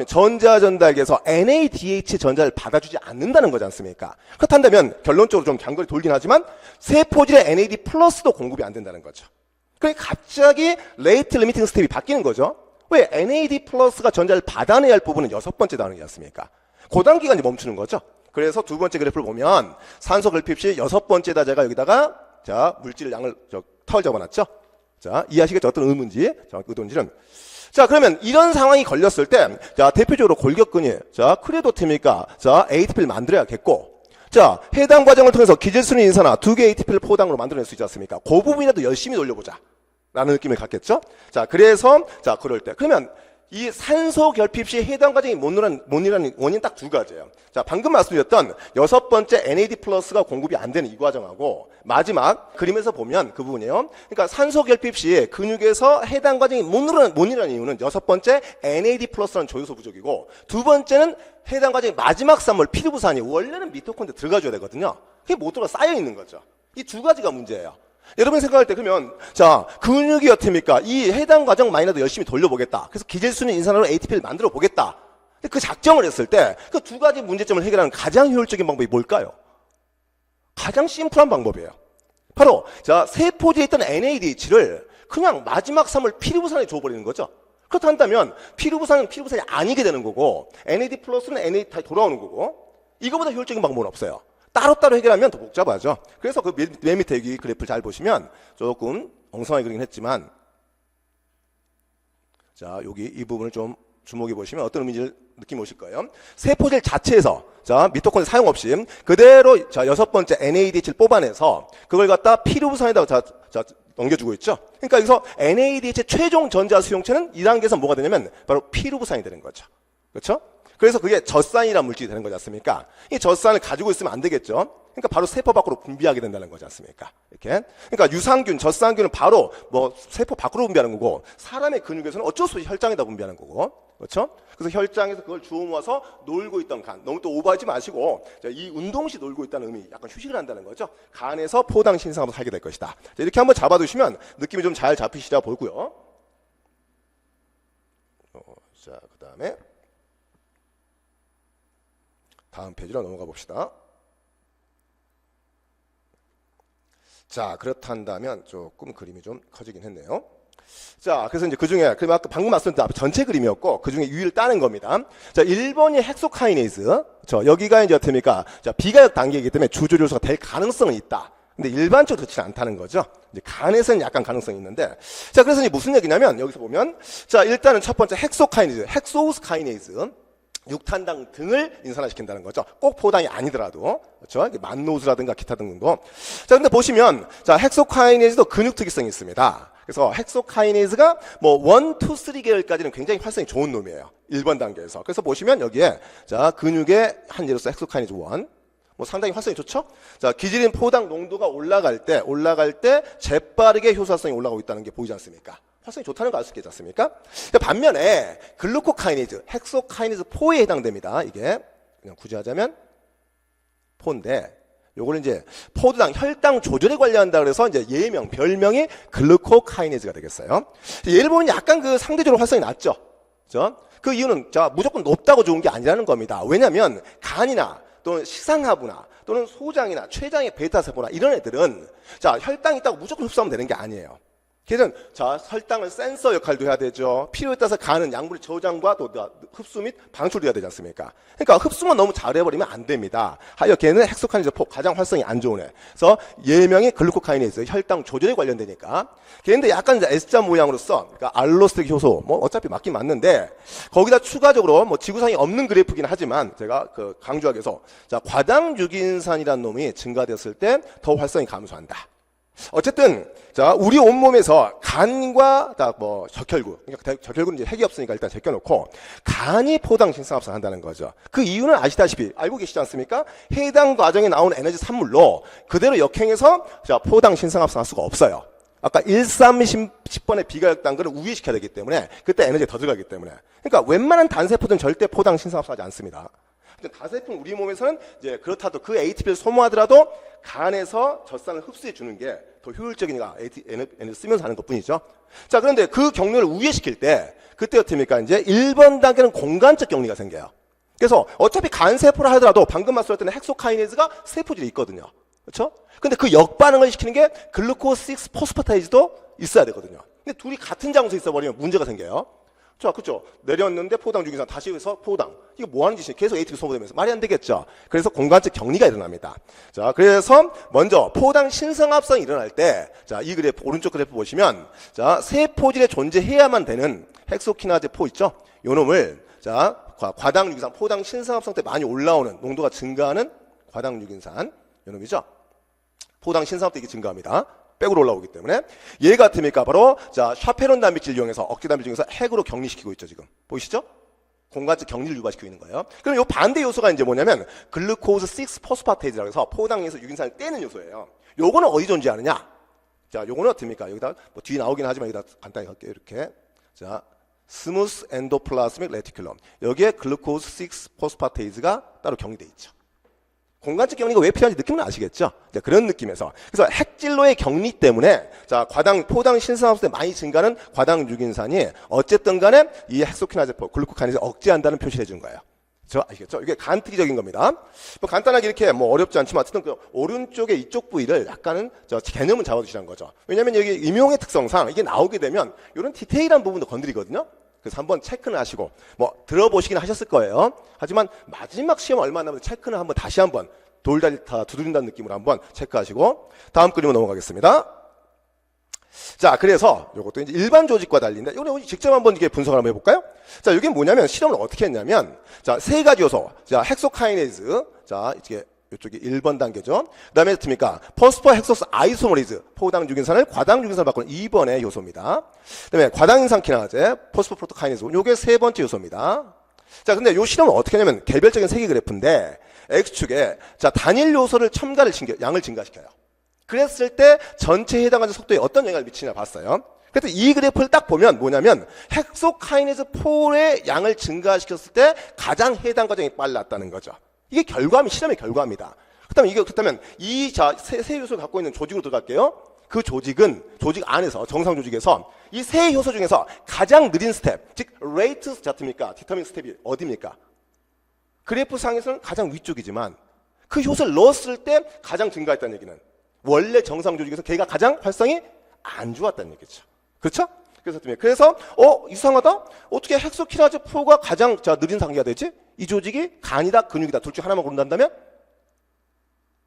전자전달기에서 NADH 전자를 받아주지 않는다는 거지 않습니까? 그렇다면 결론적으로 좀 장거리 돌긴 하지만 세포질의 NAD 플러스도 공급이 안 된다는 거죠. 그러니까 갑자기 레이트 리미팅 스텝이 바뀌는 거죠. 왜? NAD 플러스가 전자를 받아내야 할 부분은 6번째 단계이지 않습니까? 그 단계가 이제 멈추는 거죠. 그래서 두 번째 그래프를 보면 산소 결핍 시 6번째다 제가 여기다가 물질 양을 털 잡아놨죠. 자, 이해하시겠죠? 어떤 의문인지, 의도인지는. 자, 그러면 이런 상황이 걸렸을 때, 자, 대표적으로 골격근이, 크레도팀이니까, ATP를 만들어야겠고, 자, 해당 과정을 통해서 기질순위 인산화 2개 ATP를 포당으로 만들어낼 수 있지 않습니까? 그 부분이라도 열심히 돌려보자. 라는 느낌을 갖겠죠? 자, 그래서, 그럴 때. 그러면, 이 산소 결핍 시 해당 과정이 못 일어나는 원인 딱 두 가지예요. 자, 방금 말씀드렸던 6번째 NAD 플러스가 공급이 안 되는 이 과정하고 마지막 그림에서 보면 그 부분이에요. 그러니까 산소 결핍 시 근육에서 해당 과정이 못 일어나는 이유는 6번째 NAD 플러스라는 조효소 부족이고 두 번째는 해당 과정의 마지막 산물 피루부산이 원래는 미토콘드리아에 들어가줘야 되거든요. 그게 못 들어가 쌓여 있는 거죠. 이 두 가지가 문제예요. 여러분 생각할 때 그러면 근육이 어떻습니까? 이 해당 과정 마이너도 열심히 돌려보겠다. 그래서 기질순위 인산화로 ATP를 만들어 보겠다. 근데 그 작정을 했을 때 그 두 가지 문제점을 해결하는 가장 효율적인 방법이 뭘까요? 가장 심플한 방법이에요. 바로 세포지에 있던 NADH를 그냥 마지막 산물 피루부산에 줘버리는 거죠. 그렇다면 피루부산은 피루부산이 아니게 되는 거고 NAD 플러스는 NAD 다시 돌아오는 거고 이거보다 효율적인 방법은 없어요. 따로따로 해결하면 더 복잡하죠. 그래서 그 맨 밑에 여기 그래프를 잘 보시면 조금 엉성하게 그리긴 했지만 자 여기 이 부분을 좀 주목해 보시면 어떤 의미인지 느낌 오실 거예요. 세포질 자체에서 자 미토콘드 사용 없이 그대로 자 6번째 NADH를 뽑아내서 그걸 갖다 피루부산에다가 자 넘겨주고 있죠. 그러니까 여기서 NADH의 최종 전자 수용체는 2단계에서 뭐가 되냐면 바로 피루부산이 되는 거죠. 그렇죠? 그래서 그게 젖산이라는 물질이 되는 거지 않습니까? 이 젖산을 가지고 있으면 안 되겠죠. 그러니까 바로 세포 밖으로 분비하게 된다는 거지 않습니까? 이렇게. 그러니까 유산균, 젖산균은 바로 뭐 세포 밖으로 분비하는 거고 사람의 근육에서는 어쩔 수 없이 혈장에다 분비하는 거고. 그렇죠? 그래서 혈장에서 그걸 주워 모아서 놀고 있던 간. 너무 또 오버하지 마시고 이 운동 시 놀고 있다는 의미, 약간 휴식을 한다는 거죠. 간에서 포당 신성하면서 살게 될 것이다. 자, 이렇게 한번 잡아두시면 느낌이 좀 잘 잡히시라 보고요. 자, 그다음에 다음 페이지로 넘어가 봅시다. 자, 그렇단다면 조금 그림이 좀 커지긴 했네요. 자, 그래서 이제 그 중에, 아까 방금 말씀드린 전체 그림이었고, 그 중에 유의를 따는 겁니다. 자, 1번이 헥소카이네이즈. 여기가 이제 어떻습니까? 자, 비가역 단계이기 때문에 주조리 요소가 될 가능성은 있다. 근데 일반적으로 그렇지는 않다는 거죠. 이제 간에서는 약간 가능성이 있는데. 자, 그래서 이제 무슨 얘기냐면, 여기서 보면, 자, 일단은 첫 번째 헥소카이네이즈, 헥소우스카이네이즈. 육탄당 등을 인산화시킨다는 거죠. 꼭 포당이 아니더라도. 그렇죠? 만노수라든가 기타 등등도. 자, 근데 보시면, 자, 헥소카이네이즈도 근육 특이성이 있습니다. 그래서 헥소카이네이즈가 뭐 1, 2, 3계열까지는 굉장히 활성이 좋은 놈이에요. 1번 단계에서. 그래서 보시면 여기에, 자, 근육의 한 예로서 헥소카이네이즈 1. 뭐 상당히 활성이 좋죠? 자, 기질인 포당 농도가 올라갈 때 재빠르게 효소활성이 올라가고 있다는 게 보이지 않습니까? 활성이 좋다는 거 알 수 있겠지 않습니까? 반면에 글루코카이네이즈, 헥소카이네이즈 4에 해당됩니다. 이게 그냥 굳이 하자면 4인데 요거는 이제 포도당, 혈당 조절에 관련한다 그래서 이제 예명, 별명이 글루코카이네이즈가 되겠어요. 얘를 보면 약간 그 상대적으로 활성이 낮죠? 그죠? 그 이유는 자, 무조건 높다고 좋은 게 아니라는 겁니다. 왜냐면 간이나 또는 시상하부나 또는 소장이나 췌장의 베타세포나 이런 애들은 자, 혈당이 있다고 무조건 흡수하면 되는 게 아니에요. 걔는 자, 혈당을 센서 역할도 해야 되죠. 필요에 따라서 간은 약물의 저장과 또 흡수 및 방출도 해야 되지 않습니까? 그러니까 흡수만 너무 잘해버리면 안 됩니다. 하여 걔는 헥소카이네이즈 4 가장 활성이 안 좋은 애. 그래서 예명이 글루코카이네이즈, 혈당 조절에 관련되니까. 걔인데 약간 이제 S자 모양으로서 그러니까 알로스틱 효소 뭐 어차피 맞긴 맞는데 거기다 추가적으로 뭐 지구상에 없는 그래프긴 하지만 제가 그 강조하기 위해서 자, 과당 유기인산이라는 놈이 증가됐을 때 더 활성이 감소한다. 어쨌든 자, 우리 온몸에서 간과 뭐 적혈구, 그러니까 적혈구는 이제 핵이 없으니까 일단 제껴놓고 간이 포당 신성합성 한다는 거죠. 그 이유는 아시다시피 알고 계시지 않습니까? 해당 과정에 나오는 에너지 산물로 그대로 역행해서 자, 포당 신성합성 할 수가 없어요. 아까 1, 3, 10번의 비가역 단계를 우회시켜야 되기 때문에 그때 에너지가 더 들어가기 때문에 그러니까 웬만한 단세포들은 절대 포당 신성합성하지 않습니다. 다세포는 우리 몸에서는 이제 그렇다도 그 ATP를 소모하더라도 간에서 젖산을 흡수해 주는 게 더 효율적이니까 에너지 쓰면서 하는 것 뿐이죠. 자, 그런데 그 경로를 우회시킬 때 그때 어떻습니까? 이제 1번 단계는 공간적 격리가 생겨요. 그래서 어차피 간세포를 하더라도 방금 말씀드렸던 헥소카이네이즈가 세포질이 있거든요. 그렇죠? 근데 그 역반응을 시키는 게 글루코스 6 포스파테이즈도 있어야 되거든요. 근데 둘이 같은 장소에 있어 버리면 문제가 생겨요. 자, 그렇죠. 내렸는데 포당 유기산 다시 해서 포당. 이거 뭐 하는 짓이에요? 계속 ATP 소모되면서 말이 안 되겠죠. 그래서 공간적 격리가 일어납니다. 자, 그래서 먼저 포당 신성합성이 일어날 때, 자, 이 그래프 오른쪽 그래프 보시면, 자, 세포질에 존재해야만 되는 헥소키나제 포 있죠. 요 놈을 자, 과당 유기산 포당 신성합성 때 많이 올라오는 농도가 증가하는 과당 유기산 요 놈이죠. 포당 신성합성 때 이게 증가합니다. 백으로 올라오기 때문에 얘 같으니까 바로 자, 샤페론 단백질 이용해서 억제 단백질 이용해서 핵으로 격리시키고 있죠. 지금 보이시죠? 공간적 격리를 유발시키고 있는 거예요. 그럼 이 반대 요소가 이제 뭐냐면 글루코스 6 포스파테이즈라고 해서 포당에서 유기산을 떼는 요소예요. 요거는 어디 존재하느냐? 자, 요거는 어떻습니까? 여기다 뭐 뒤에 나오긴 하지만 여기다 간단히 할게요. 이렇게 자, 스무스 엔도플라스믹 레티큘럼 여기에 글루코스 6 포스파테이즈가 따로 격리돼 있죠. 공간적 격리가 왜 필요한지 느낌은 아시겠죠? 그런 느낌에서. 그래서 핵질로의 격리 때문에, 자, 포당 신성합성 때 많이 증가하는 과당 유기인산이 어쨌든 간에 이 헥소키나제포, 글루코카이네이즈 억제한다는 표시를 해준 거예요. 아시겠죠? 이게 간특기적인 겁니다. 뭐 간단하게 이렇게 뭐 어렵지 않지만 어쨌든 그 오른쪽에 이쪽 부위를 약간은 개념은 잡아두시라는 거죠. 왜냐면 여기 임용의 특성상 이게 나오게 되면 이런 디테일한 부분도 건드리거든요. 그래서 한번 체크는 하시고 뭐 들어보시긴 하셨을 거예요. 하지만 마지막 시험 얼마 남았는데 체크는 한번 다시 한번 돌다리타 두드린다는 느낌으로 한번 체크하시고 다음 그림으로 넘어가겠습니다. 자, 그래서 이것도 이제 일반 조직과 달리인데 이거 직접 한번 이게 분석을 한번 해볼까요? 자, 이게 뭐냐면 실험을 어떻게 했냐면 자, 세 가지 요소. 자, 헥소카이네즈. 자, 이게 이쪽이 1번 단계죠. 그다음에 뭡니까? 포스퍼 헥소스 아이소머리즈. 포당 유기산을 과당 유기산을 바꾸는 2번의 요소입니다. 그다음에 과당 인상 키나제, 포스퍼 프로토카이네즈. 요게 세 번째 요소입니다. 자, 근데 요 실험은 어떻게 하냐면 개별적인 세개 그래프인데 X축에 자, 단일 요소를 양을 증가시켜요. 그랬을 때 전체 해당하는 속도에 어떤 영향을 미치냐 봤어요. 그래서 이 그래프를 딱 보면 뭐냐면 헥소카이네즈 4의 양을 증가시켰을 때 가장 해당 과정이 빨랐다는 거죠. 이게 실험의 결과입니다. 그렇다면 이 세 요소를 갖고 있는 조직으로 들어갈게요. 그 조직 안에서 정상 조직에서 이 세 요소 중에서 가장 느린 스텝, 즉 레이트 자트입니까? 디터민 스텝이 어디입니까? 그래프 상에서는 가장 위쪽이지만 그 요소를 넣었을 때 가장 증가했다는 얘기는 원래 정상 조직에서 걔가 가장 활성이 안 좋았다는 얘기죠. 그렇죠? 그래서 이상하다? 어떻게 헥소키나즈 4가 가장 느린 상기가 되지? 이 조직이 간이다 근육이다 둘 중 하나만 고른다면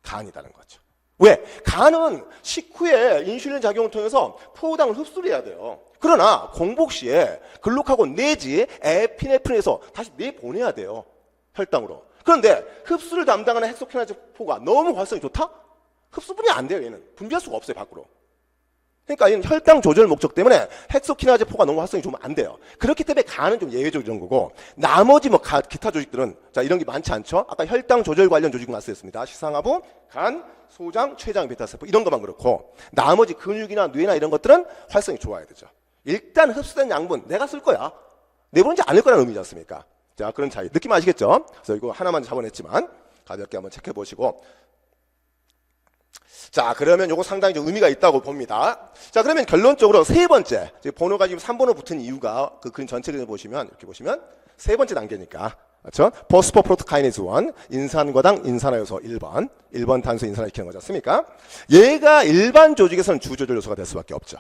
간이다는 거죠. 왜? 간은 식후에 인슐린 작용을 통해서 포당을 흡수를 해야 돼요. 그러나 공복 시에 글루카곤 내지 에피네프린에서 다시 내보내야 돼요. 혈당으로. 그런데 흡수를 담당하는 헥소키나즈 4가 너무 활성이 좋다? 흡수분이 안 돼요. 얘는 분비할 수가 없어요. 밖으로. 그러니까 이는 혈당 조절 목적 때문에 헥소키나즈 4가 너무 활성이 좋으면 안 돼요. 그렇기 때문에 간은 좀 예외적인 거고 나머지 기타 조직들은 자 이런 게 많지 않죠. 아까 혈당 조절 관련 조직만 쓰였습니다. 시상하부, 간, 소장, 췌장, 베타세포 이런 것만 그렇고 나머지 근육이나 뇌나 이런 것들은 활성이 좋아야 되죠. 일단 흡수된 양분 내가 쓸 거야. 내보내지 않을 거라는 의미지 않습니까? 자, 그런 차이. 느낌 아시겠죠? 그래서 이거 하나만 잡아냈지만 가볍게 한번 체크해 보시고 자, 그러면 요거 상당히 좀 의미가 있다고 봅니다. 자, 그러면 결론적으로 세 번째. 번호가 지금 3번으로 붙은 이유가 그 그림 전체 그림을 보시면 이렇게 보시면 세 번째 단계니까. 그렇죠? 포스퍼 프로토카이네즈 1, 인산과당 인산화요소 1번 탄소 인산화시키는 거지 않습니까? 얘가 일반 조직에서는 주조절 요소가 될 수밖에 없죠.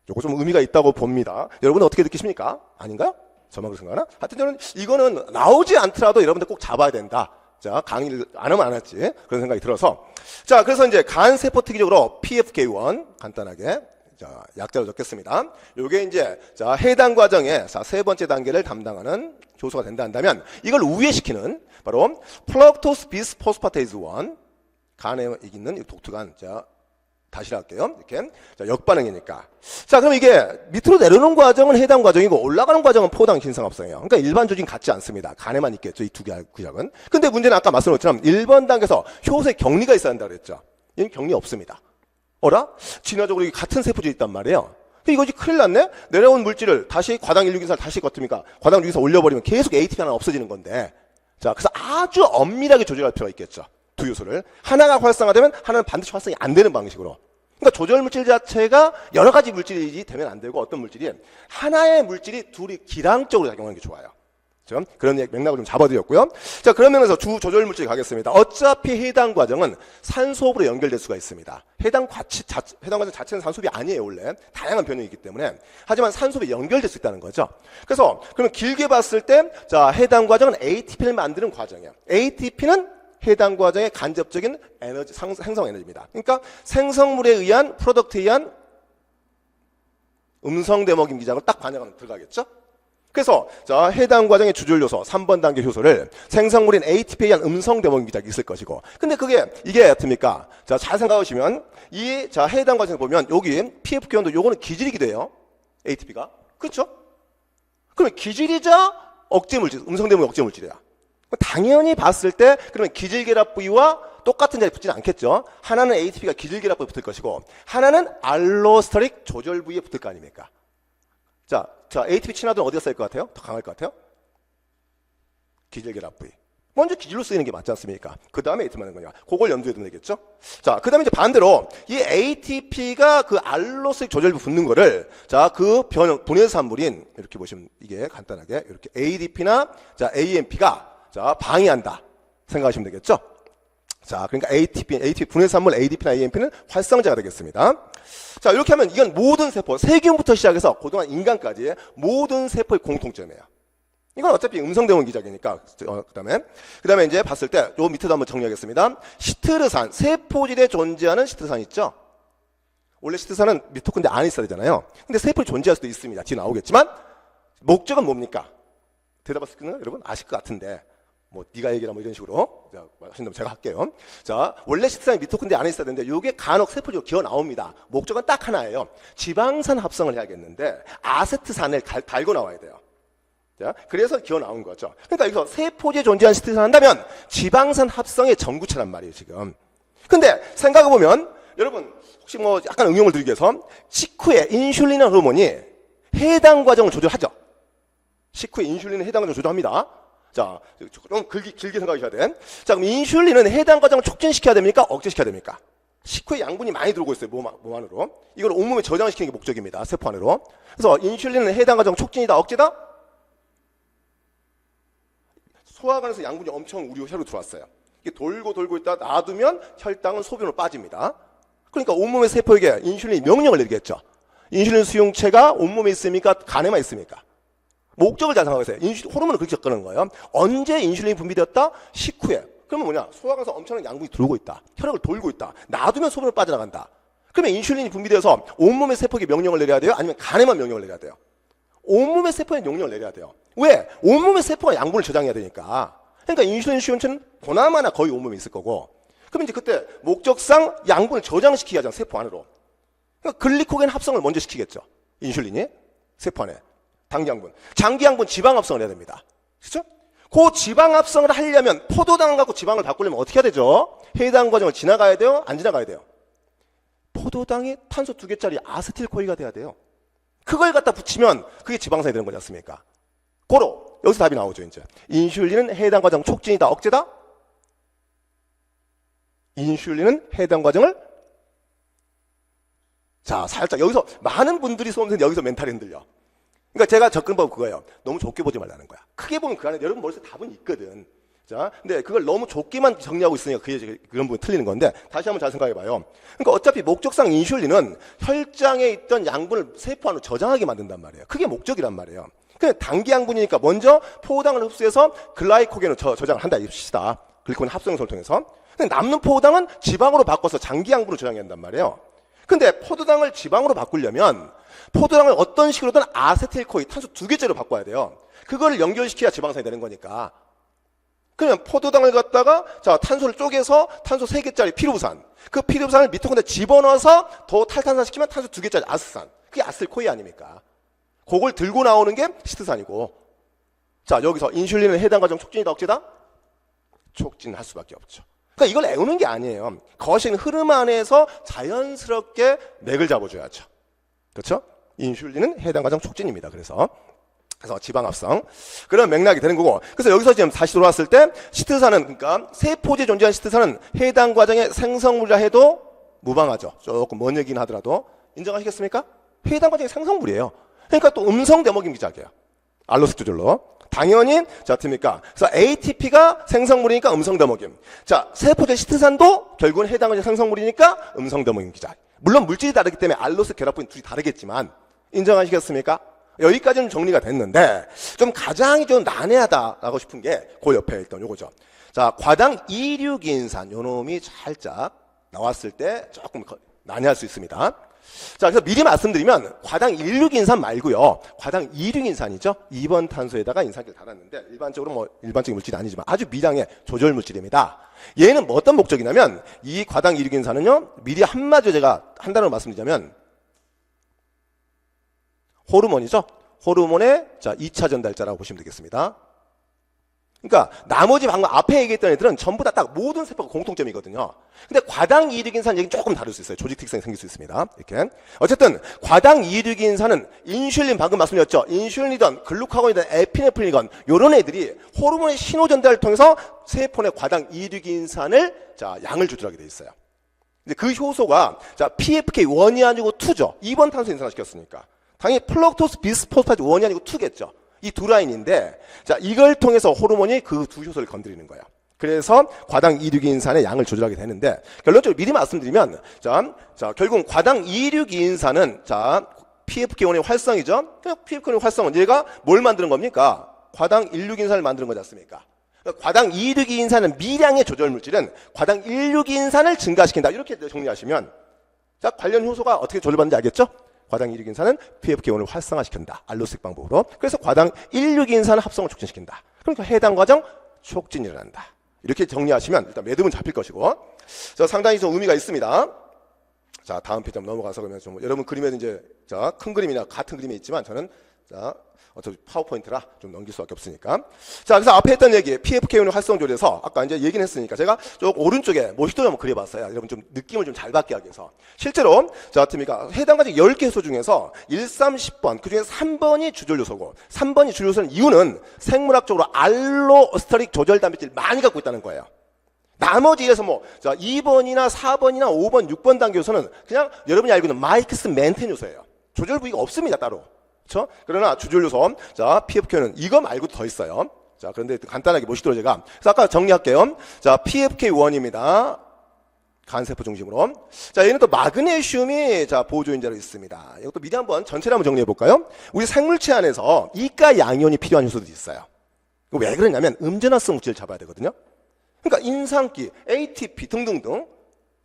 요거 좀 의미가 있다고 봅니다. 여러분은 어떻게 느끼십니까? 아닌가요? 저만 그렇게 생각하나? 하여튼 저는 이거는 나오지 않더라도 여러분들 꼭 잡아야 된다. 자, 강의를 안 하면 안 했지. 그런 생각이 들어서. 자, 그래서 이제 간세포 특이적으로 PFK1 간단하게 자, 약자로 적겠습니다. 요게 이제 자, 해당 과정의 세 번째 단계를 담당하는 효소가 된다 한다면 이걸 우회시키는 바로 플럭토스 비스포스파테이즈 1 간에 있는 독특한 자, 다시 할게요. 이렇게. 자, 역반응이니까. 자, 그럼 이게 밑으로 내려오는 과정은 해당 과정이고 올라가는 과정은 포당 신상합성이에요. 그러니까 일반 조직은 같지 않습니다. 간에만 있겠죠. 이 두 개 구역은. 근데 문제는 아까 말씀드렸처럼 1번 단계에서 효소에 격리가 있어야 한다고 그랬죠. 얘는 격리 없습니다. 어라? 진화적으로 같은 세포질이 있단 말이에요. 이거 이제 큰일 났네? 내려온 물질을 다시 과당 1유기산을 다시 걷습니까? 과당 유기산 올려버리면 계속 ATP 하나 없어지는 건데. 자, 그래서 아주 엄밀하게 조절할 필요가 있겠죠. 두 요소를. 하나가 활성화되면 하나는 반드시 활성이 안 되는 방식으로. 그러니까 조절 물질 자체가 여러 가지 물질이 되면 안 되고 어떤 물질이 하나의 물질이 둘이 기량적으로 작용하는 게 좋아요. 그런 맥락을 좀 잡아드렸고요. 자, 그런 면에서 주 조절 물질 가겠습니다. 어차피 해당 과정은 산소호흡으로 연결될 수가 있습니다. 해당 과정 자체는 산소호흡이 아니에요, 원래. 다양한 변형이 있기 때문에. 하지만 산소호흡이 연결될 수 있다는 거죠. 그래서 그러면 길게 봤을 때 자, 해당 과정은 ATP를 만드는 과정이에요. ATP는 해당 과정의 간접적인 에너지, 생성 에너지입니다. 그러니까 생성물에 의한 프로덕트에 의한 음성 대먹임 기작을 딱 반영하면 들어가겠죠? 그래서 자, 해당 과정의 주절 요소 3번 단계 효소를 생성물인 ATP에 의한 음성 대먹임 기작이 있을 것이고. 근데 이게 어떻습니까? 자, 잘 생각하시면 자, 해당 과정을 보면 여기 PFK1도 요거는 기질이기도 해요. ATP가. 그렇죠? 그러면 기질이자 억제 물질, 음성 대먹임 억제 물질이야. 당연히 봤을 때 그러면 기질결합 부위와 똑같은 자리에 붙지는 않겠죠. 하나는 ATP가 기질결합 부위에 붙을 것이고 하나는 알로스테릭 조절 부위에 붙을 거 아닙니까? 자, ATP 친화도는 어디가 쌓일 것 같아요? 더 강할 것 같아요? 기질결합 부위. 먼저 기질로 쓰이는 게 맞지 않습니까? 그 다음에 ATP 하는 거냐. 그걸 염두에 두면 되겠죠? 자, 그 다음에 이제 반대로 이 ATP가 그 알로스테릭 조절 부위 붙는 거를 자, 그 분해산물인 이렇게 보시면 이게 간단하게 이렇게 ADP나 자, AMP가 자, 방해한다 생각하시면 되겠죠. 자, 그러니까 ATP 분해 산물 ADP나 AMP는 활성제가 되겠습니다. 자, 이렇게 하면 이건 모든 세포, 세균부터 시작해서 고등한 인간까지 모든 세포의 공통점이에요. 이건 어차피 음성대원 기작이니까. 그다음에 이제 봤을 때 요 밑에도 한번 정리하겠습니다. 시트르산, 세포질에 존재하는 시트르산 있죠? 원래 시트르산은 미토콘드리아 안에 있어야 되잖아요. 근데 세포에 존재할 수도 있습니다. 뒤에 나오겠지만 목적은 뭡니까? 대답하실 때는 여러분 아실 것 같은데 뭐 네가 얘기라 뭐 이런 식으로 하신다면 제가 할게요. 자, 원래 시트르산이 미토콘드리아 안에 있어야 되는데 이게 간혹 세포적으로 기어 나옵니다. 목적은 딱 하나예요. 지방산 합성을 해야겠는데 아세트산을 달고 나와야 돼요. 자, 그래서 기어 나온 거죠. 그러니까 여기서 세포지에 존재하는 시트르산 한다면 지방산 합성의 전구체란 말이에요, 지금. 근데 생각해보면 여러분 혹시 뭐 약간 응용을 드리기 위해서 식후에 인슐린 호르몬이 해당 과정을 조절하죠. 식후에 인슐린은 해당 과정을 조절합니다. 자, 좀 길게 생각하셔야 돼. 자, 그럼 인슐린은 해당 과정을 촉진시켜야 됩니까? 억제시켜야 됩니까? 식후에 양분이 많이 들어오고 있어요, 몸 안으로. 이걸 온몸에 저장시키는 게 목적입니다, 세포 안으로. 그래서 인슐린은 해당 과정 촉진이다, 억제다? 소화관에서 양분이 엄청 우리 혈로 들어왔어요. 이게 돌고 있다 놔두면 혈당은 소변으로 빠집니다. 그러니까 온몸의 세포에게 인슐린이 명령을 내리겠죠. 인슐린 수용체가 온몸에 있습니까? 간에만 있습니까? 목적을 잘 생각하세요. 호르몬을 그렇게 접근하는 거예요. 언제 인슐린이 분비되었다? 식후에. 그러면 뭐냐? 소화관에서 엄청난 양분이 들어오고 있다. 혈액을 돌고 있다. 놔두면 소변으로 빠져나간다. 그러면 인슐린이 분비돼서 온몸의 세포에게 명령을 내려야 돼요? 아니면 간에만 명령을 내려야 돼요? 온몸의 세포에 명령을 내려야 돼요. 왜? 온몸의 세포가 양분을 저장해야 되니까. 그러니까 인슐린 수용체는 보나마나 거의 온몸에 있을 거고. 그럼 이제 그때 목적상 양분을 저장시키게 하잖아, 세포 안으로. 그러니까 글리코겐 합성을 먼저 시키겠죠. 인슐린이 세포 안에. 당기양분. 장기양분 지방 합성을 해야 됩니다. 그렇죠? 그 지방 합성을 하려면 포도당을 갖고 지방을 바꾸려면 어떻게 해야 되죠? 해당 과정을 지나가야 돼요? 안 지나가야 돼요? 포도당이 탄소 2개짜리 아세틸코이가 돼야 돼요. 그걸 갖다 붙이면 그게 지방산이 되는 거지 않습니까? 고로 여기서 답이 나오죠. 이제 인슐린은 해당 과정 촉진이다, 억제다? 인슐린은 해당 과정을 자, 살짝 여기서 많은 분들이 수험생들 여기서 멘탈이 흔들려. 그러니까 제가 접근법 그거예요. 너무 좁게 보지 말라는 거야. 크게 보면 그 안에 여러분 머릿속에 답은 있거든. 자, 근데 그걸 너무 좁게만 정리하고 있으니까 그런 부분이 틀리는 건데 다시 한번 잘 생각해 봐요. 그러니까 어차피 목적상 인슐린은 혈장에 있던 양분을 세포 안으로 저장하게 만든단 말이에요. 그게 목적이란 말이에요. 그냥 단기 양분이니까 먼저 포도당을 흡수해서 글라이코겐을 저장을 한다 이겁시다. 글리코겐 합성성을 통해서. 근데 남는 포도당은 지방으로 바꿔서 장기 양분을 저장해야 한단 말이에요. 근데 포도당을 지방으로 바꾸려면 포도당을 어떤 식으로든 아세틸코이 탄소 2개째로 바꿔야 돼요. 그걸 연결시켜야 지방산이 되는 거니까. 그냥 포도당을 갖다가 자 탄소를 쪼개서 탄소 3개짜리 피루부산, 그 피루부산을 미토콘드리아에 집어넣어서 더 탈탄산시키면 탄소 2개짜리 아스산, 그게 아세틸코이 아닙니까? 그걸 들고 나오는 게 시트산이고. 자, 여기서 인슐린은 해당 과정 촉진이다, 억제다? 촉진할 수밖에 없죠. 그러니까 이걸 애우는 게 아니에요. 거신 흐름 안에서 자연스럽게 맥을 잡아줘야죠. 그렇죠? 인슐린은 해당 과정 촉진입니다. 그래서 지방합성 그런 맥락이 되는 거고. 그래서 여기서 지금 다시 돌아왔을 때 시트산은, 그러니까 세포지에 존재하는 시트산은 해당 과정의 생성물이라 해도 무방하죠. 조금 먼 얘기긴 하더라도 인정하시겠습니까? 해당 과정의 생성물이에요. 그러니까 또 음성 대목인 기작이에요. 알로스 조절로. 당연히 자 어떻습니까? 그래서 ATP가 생성물이니까 음성 대목임. 자, 세포제 시트산도 결국은 해당 과정 생성물이니까 음성 대목인 기작. 물론 물질이 다르기 때문에 알로스 결합부인 둘이 다르겠지만 인정하시겠습니까? 여기까지는 정리가 됐는데 좀 가장 좀 난해하다라고 싶은 게 그 옆에 있던 요거죠. 자, 과당 2,6인산 요 놈이 살짝 나왔을 때 조금 난해할 수 있습니다. 자, 그래서 미리 말씀드리면 과당 1,6인산 말고요. 과당 2,6인산이죠. 2번 탄소에다가 인산기를 달았는데 일반적으로 뭐 일반적인 물질이 아니지만 아주 미량의 조절 물질입니다. 얘는 뭐 어떤 목적이냐면 이 과당 2,6인산은요. 미리 한마디로 제가 한 단어로 말씀드리자면 호르몬이죠. 호르몬의 자 2차 전달자라고 보시면 되겠습니다. 그러니까 나머지 방금 앞에 얘기했던 애들은 전부 다 딱 모든 세포가 공통점이거든요. 근데 과당 2,6인산 얘기는 조금 다를 수 있어요. 조직 특성이 생길 수 있습니다. 이렇게. 어쨌든 과당 2,6인산은 인슐린 방금 말씀드렸죠. 인슐린이든 글루카곤이든 에피네프린이건 이런 애들이 호르몬의 신호 전달을 통해서 세포 내 과당 2,6인산을 자 양을 조절하게 돼 있어요. 이제 그 효소가 자 PFK1이 아니고 2죠. 2번 탄소 인산화시켰으니까. 당연히 플럭토스 비스포스파트 1이 아니고 2겠죠. 이 두 라인인데 자 이걸 통해서 호르몬이 그 두 효소를 건드리는 거예요. 그래서 과당 2,6-2인산의 양을 조절하게 되는데, 결론적으로 미리 말씀드리면, 자, 결국 과당 2,6-2인산은, 자, PFK1의 활성이죠? PFK1의 활성은 얘가 뭘 만드는 겁니까? 과당 1,6-2인산을 만드는 거지 않습니까? 그러니까 과당 2,6-2인산은 미량의 조절 물질은 과당 1,6-2인산을 증가시킨다. 이렇게 정리하시면, 자, 관련 효소가 어떻게 조절받는지 알겠죠? 과당 2,6-2인산은 PFK1을 활성화시킨다. 알로스틱 방법으로. 그래서 과당 1,6-2인산을 합성을 촉진시킨다. 그러니까 해당 과정 촉진이 일어난다. 이렇게 정리하시면 일단 매듭은 잡힐 것이고, 자, 상당히 좀 의미가 있습니다. 자, 다음 페이지 한번 넘어가서 그러면 좀 여러분 그림에는 이제 자, 큰 그림이나 같은 그림이 있지만 저는 자, 어차피 파워포인트라 좀 넘길 수밖에 없으니까. 자, 그래서 앞에 했던 얘기 PFK1의 활성 조절에서 아까 이제 얘기는 했으니까 제가 쪽 오른쪽에 모히또를 한번 그려봤어요. 여러분 좀 느낌을 좀 잘 받게 하기 위해서. 실제로 자, 어떻습니까? 해당 가지 10개 효소 중에서 1, 3, 10번 그 중에 3번이 주절 요소고, 3번이 주절 요소는 이유는 생물학적으로 알로스테릭 조절 단백질 많이 갖고 있다는 거예요. 나머지 이래서 뭐, 자, 2번이나 4번이나 5번, 6번 단계 요소는 그냥 여러분이 알고 있는 마이크스 멘텐 요소예요. 조절 부위가 없습니다, 따로. 그렇죠? 그러나 주절 요소, 자, PFK는 이거 말고도 더 있어요. 자, 그런데 간단하게 모시도록 제가. 그래서 아까 정리할게요. 자, PFK1입니다. 간세포 중심으로. 자, 얘는 또 마그네슘이 자, 보조인자로 있습니다. 이것도 미리 한번 전체를 한번 정리해 볼까요? 우리 생물체 안에서 이가 양이온이 필요한 요소들이 있어요. 왜 그러냐면 음전화성 물질을 잡아야 되거든요. 그러니까 인상기, ATP 등등등.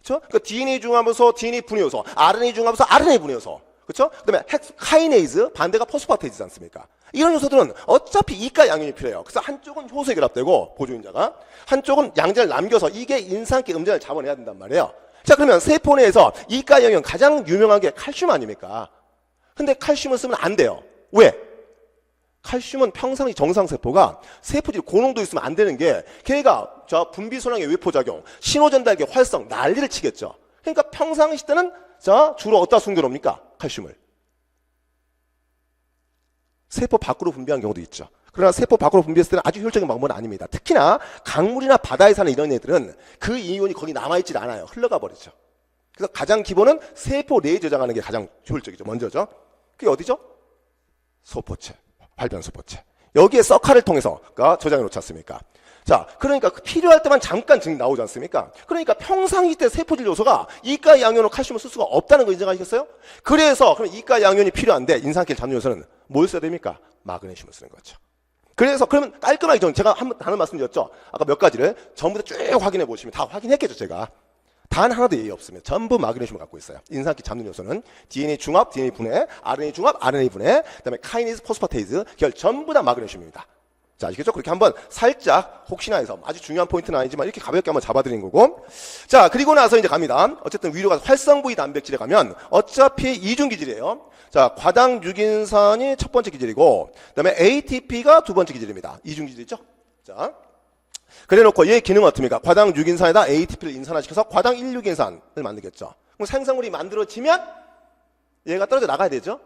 그렇죠? 그러니까 DNA 중합에서 DNA 분해 요소, RNA 중합에서 RNA 분해 요소. 그렇죠? 그다음에 카이네이즈, 반대가 포스파테이즈지 않습니까? 이런 요소들은 어차피 이가 양이온이 필요해요. 그래서 한쪽은 효소에 결합되고 보조인자가, 한쪽은 양자를 남겨서 이게 인상기 음전을 잡아내야 된단 말이에요. 자, 그러면 세포 내에서 이가 양이온 가장 유명한 게 칼슘 아닙니까? 근데 칼슘을 쓰면 안 돼요. 왜? 칼슘은 평상시 정상세포가 세포질이 고농도 있으면 안 되는 게, 걔가 저 분비소량의 외포작용, 신호전달계 활성, 난리를 치겠죠. 그러니까 평상시 때는 자, 주로 어디다 숨겨놓습니까? 칼슘을. 세포 밖으로 분비한 경우도 있죠. 그러나 세포 밖으로 분비했을 때는 아주 효율적인 방법은 아닙니다. 특히나 강물이나 바다에 사는 이런 애들은 그 이온이 거기 남아있질 않아요. 흘러가 버리죠. 그래서 가장 기본은 세포 내에 저장하는 게 가장 효율적이죠. 먼저죠. 그게 어디죠? 소포체. 발변소포체. 여기에 서카를 통해서 저장해 놓지 않습니까? 자, 그러니까 필요할 때만 잠깐 나오지 않습니까? 그러니까 평상시 때 세포질 요소가 이가 양이온으로 칼슘을 쓸 수가 없다는 거 인정하시겠어요? 그래서 그럼 이가 양이온이 필요한데 인산기를 잡는 요소는 뭘 써야 됩니까? 마그네슘을 쓰는 거죠. 그래서 그러면 깔끔하게 제가 한번 말씀드렸죠. 아까 몇 가지를 전부 다 쭉 확인해 보시면 다 확인했겠죠, 제가. 단 하나도 예의 없으면 전부 마그네슘을 갖고 있어요. 인산기 잡는 요소는 DNA 중합, DNA 분해, RNA 중합, RNA 분해, 그다음에 카이네이즈, 포스파테이즈 계열 전부 다 마그네슘입니다. 자, 아시겠죠? 그렇게 한번 살짝 혹시나 해서 아주 중요한 포인트는 아니지만 이렇게 가볍게 한번 잡아드린 거고. 자, 그리고 나서 이제 갑니다. 어쨌든 위로 가서 활성 부위 단백질에 가면 어차피 이중 기질이에요. 자, 과당 6인산이 첫 번째 기질이고, 그다음에 ATP가 두 번째 기질입니다. 이중 기질이죠? 자. 그래놓고 얘 기능은 어떻습니까? 과당 6인산에다 ATP를 인산화시켜서 과당 1,6인산을 만들겠죠. 그럼 생성물이 만들어지면 얘가 떨어져 나가야 되죠.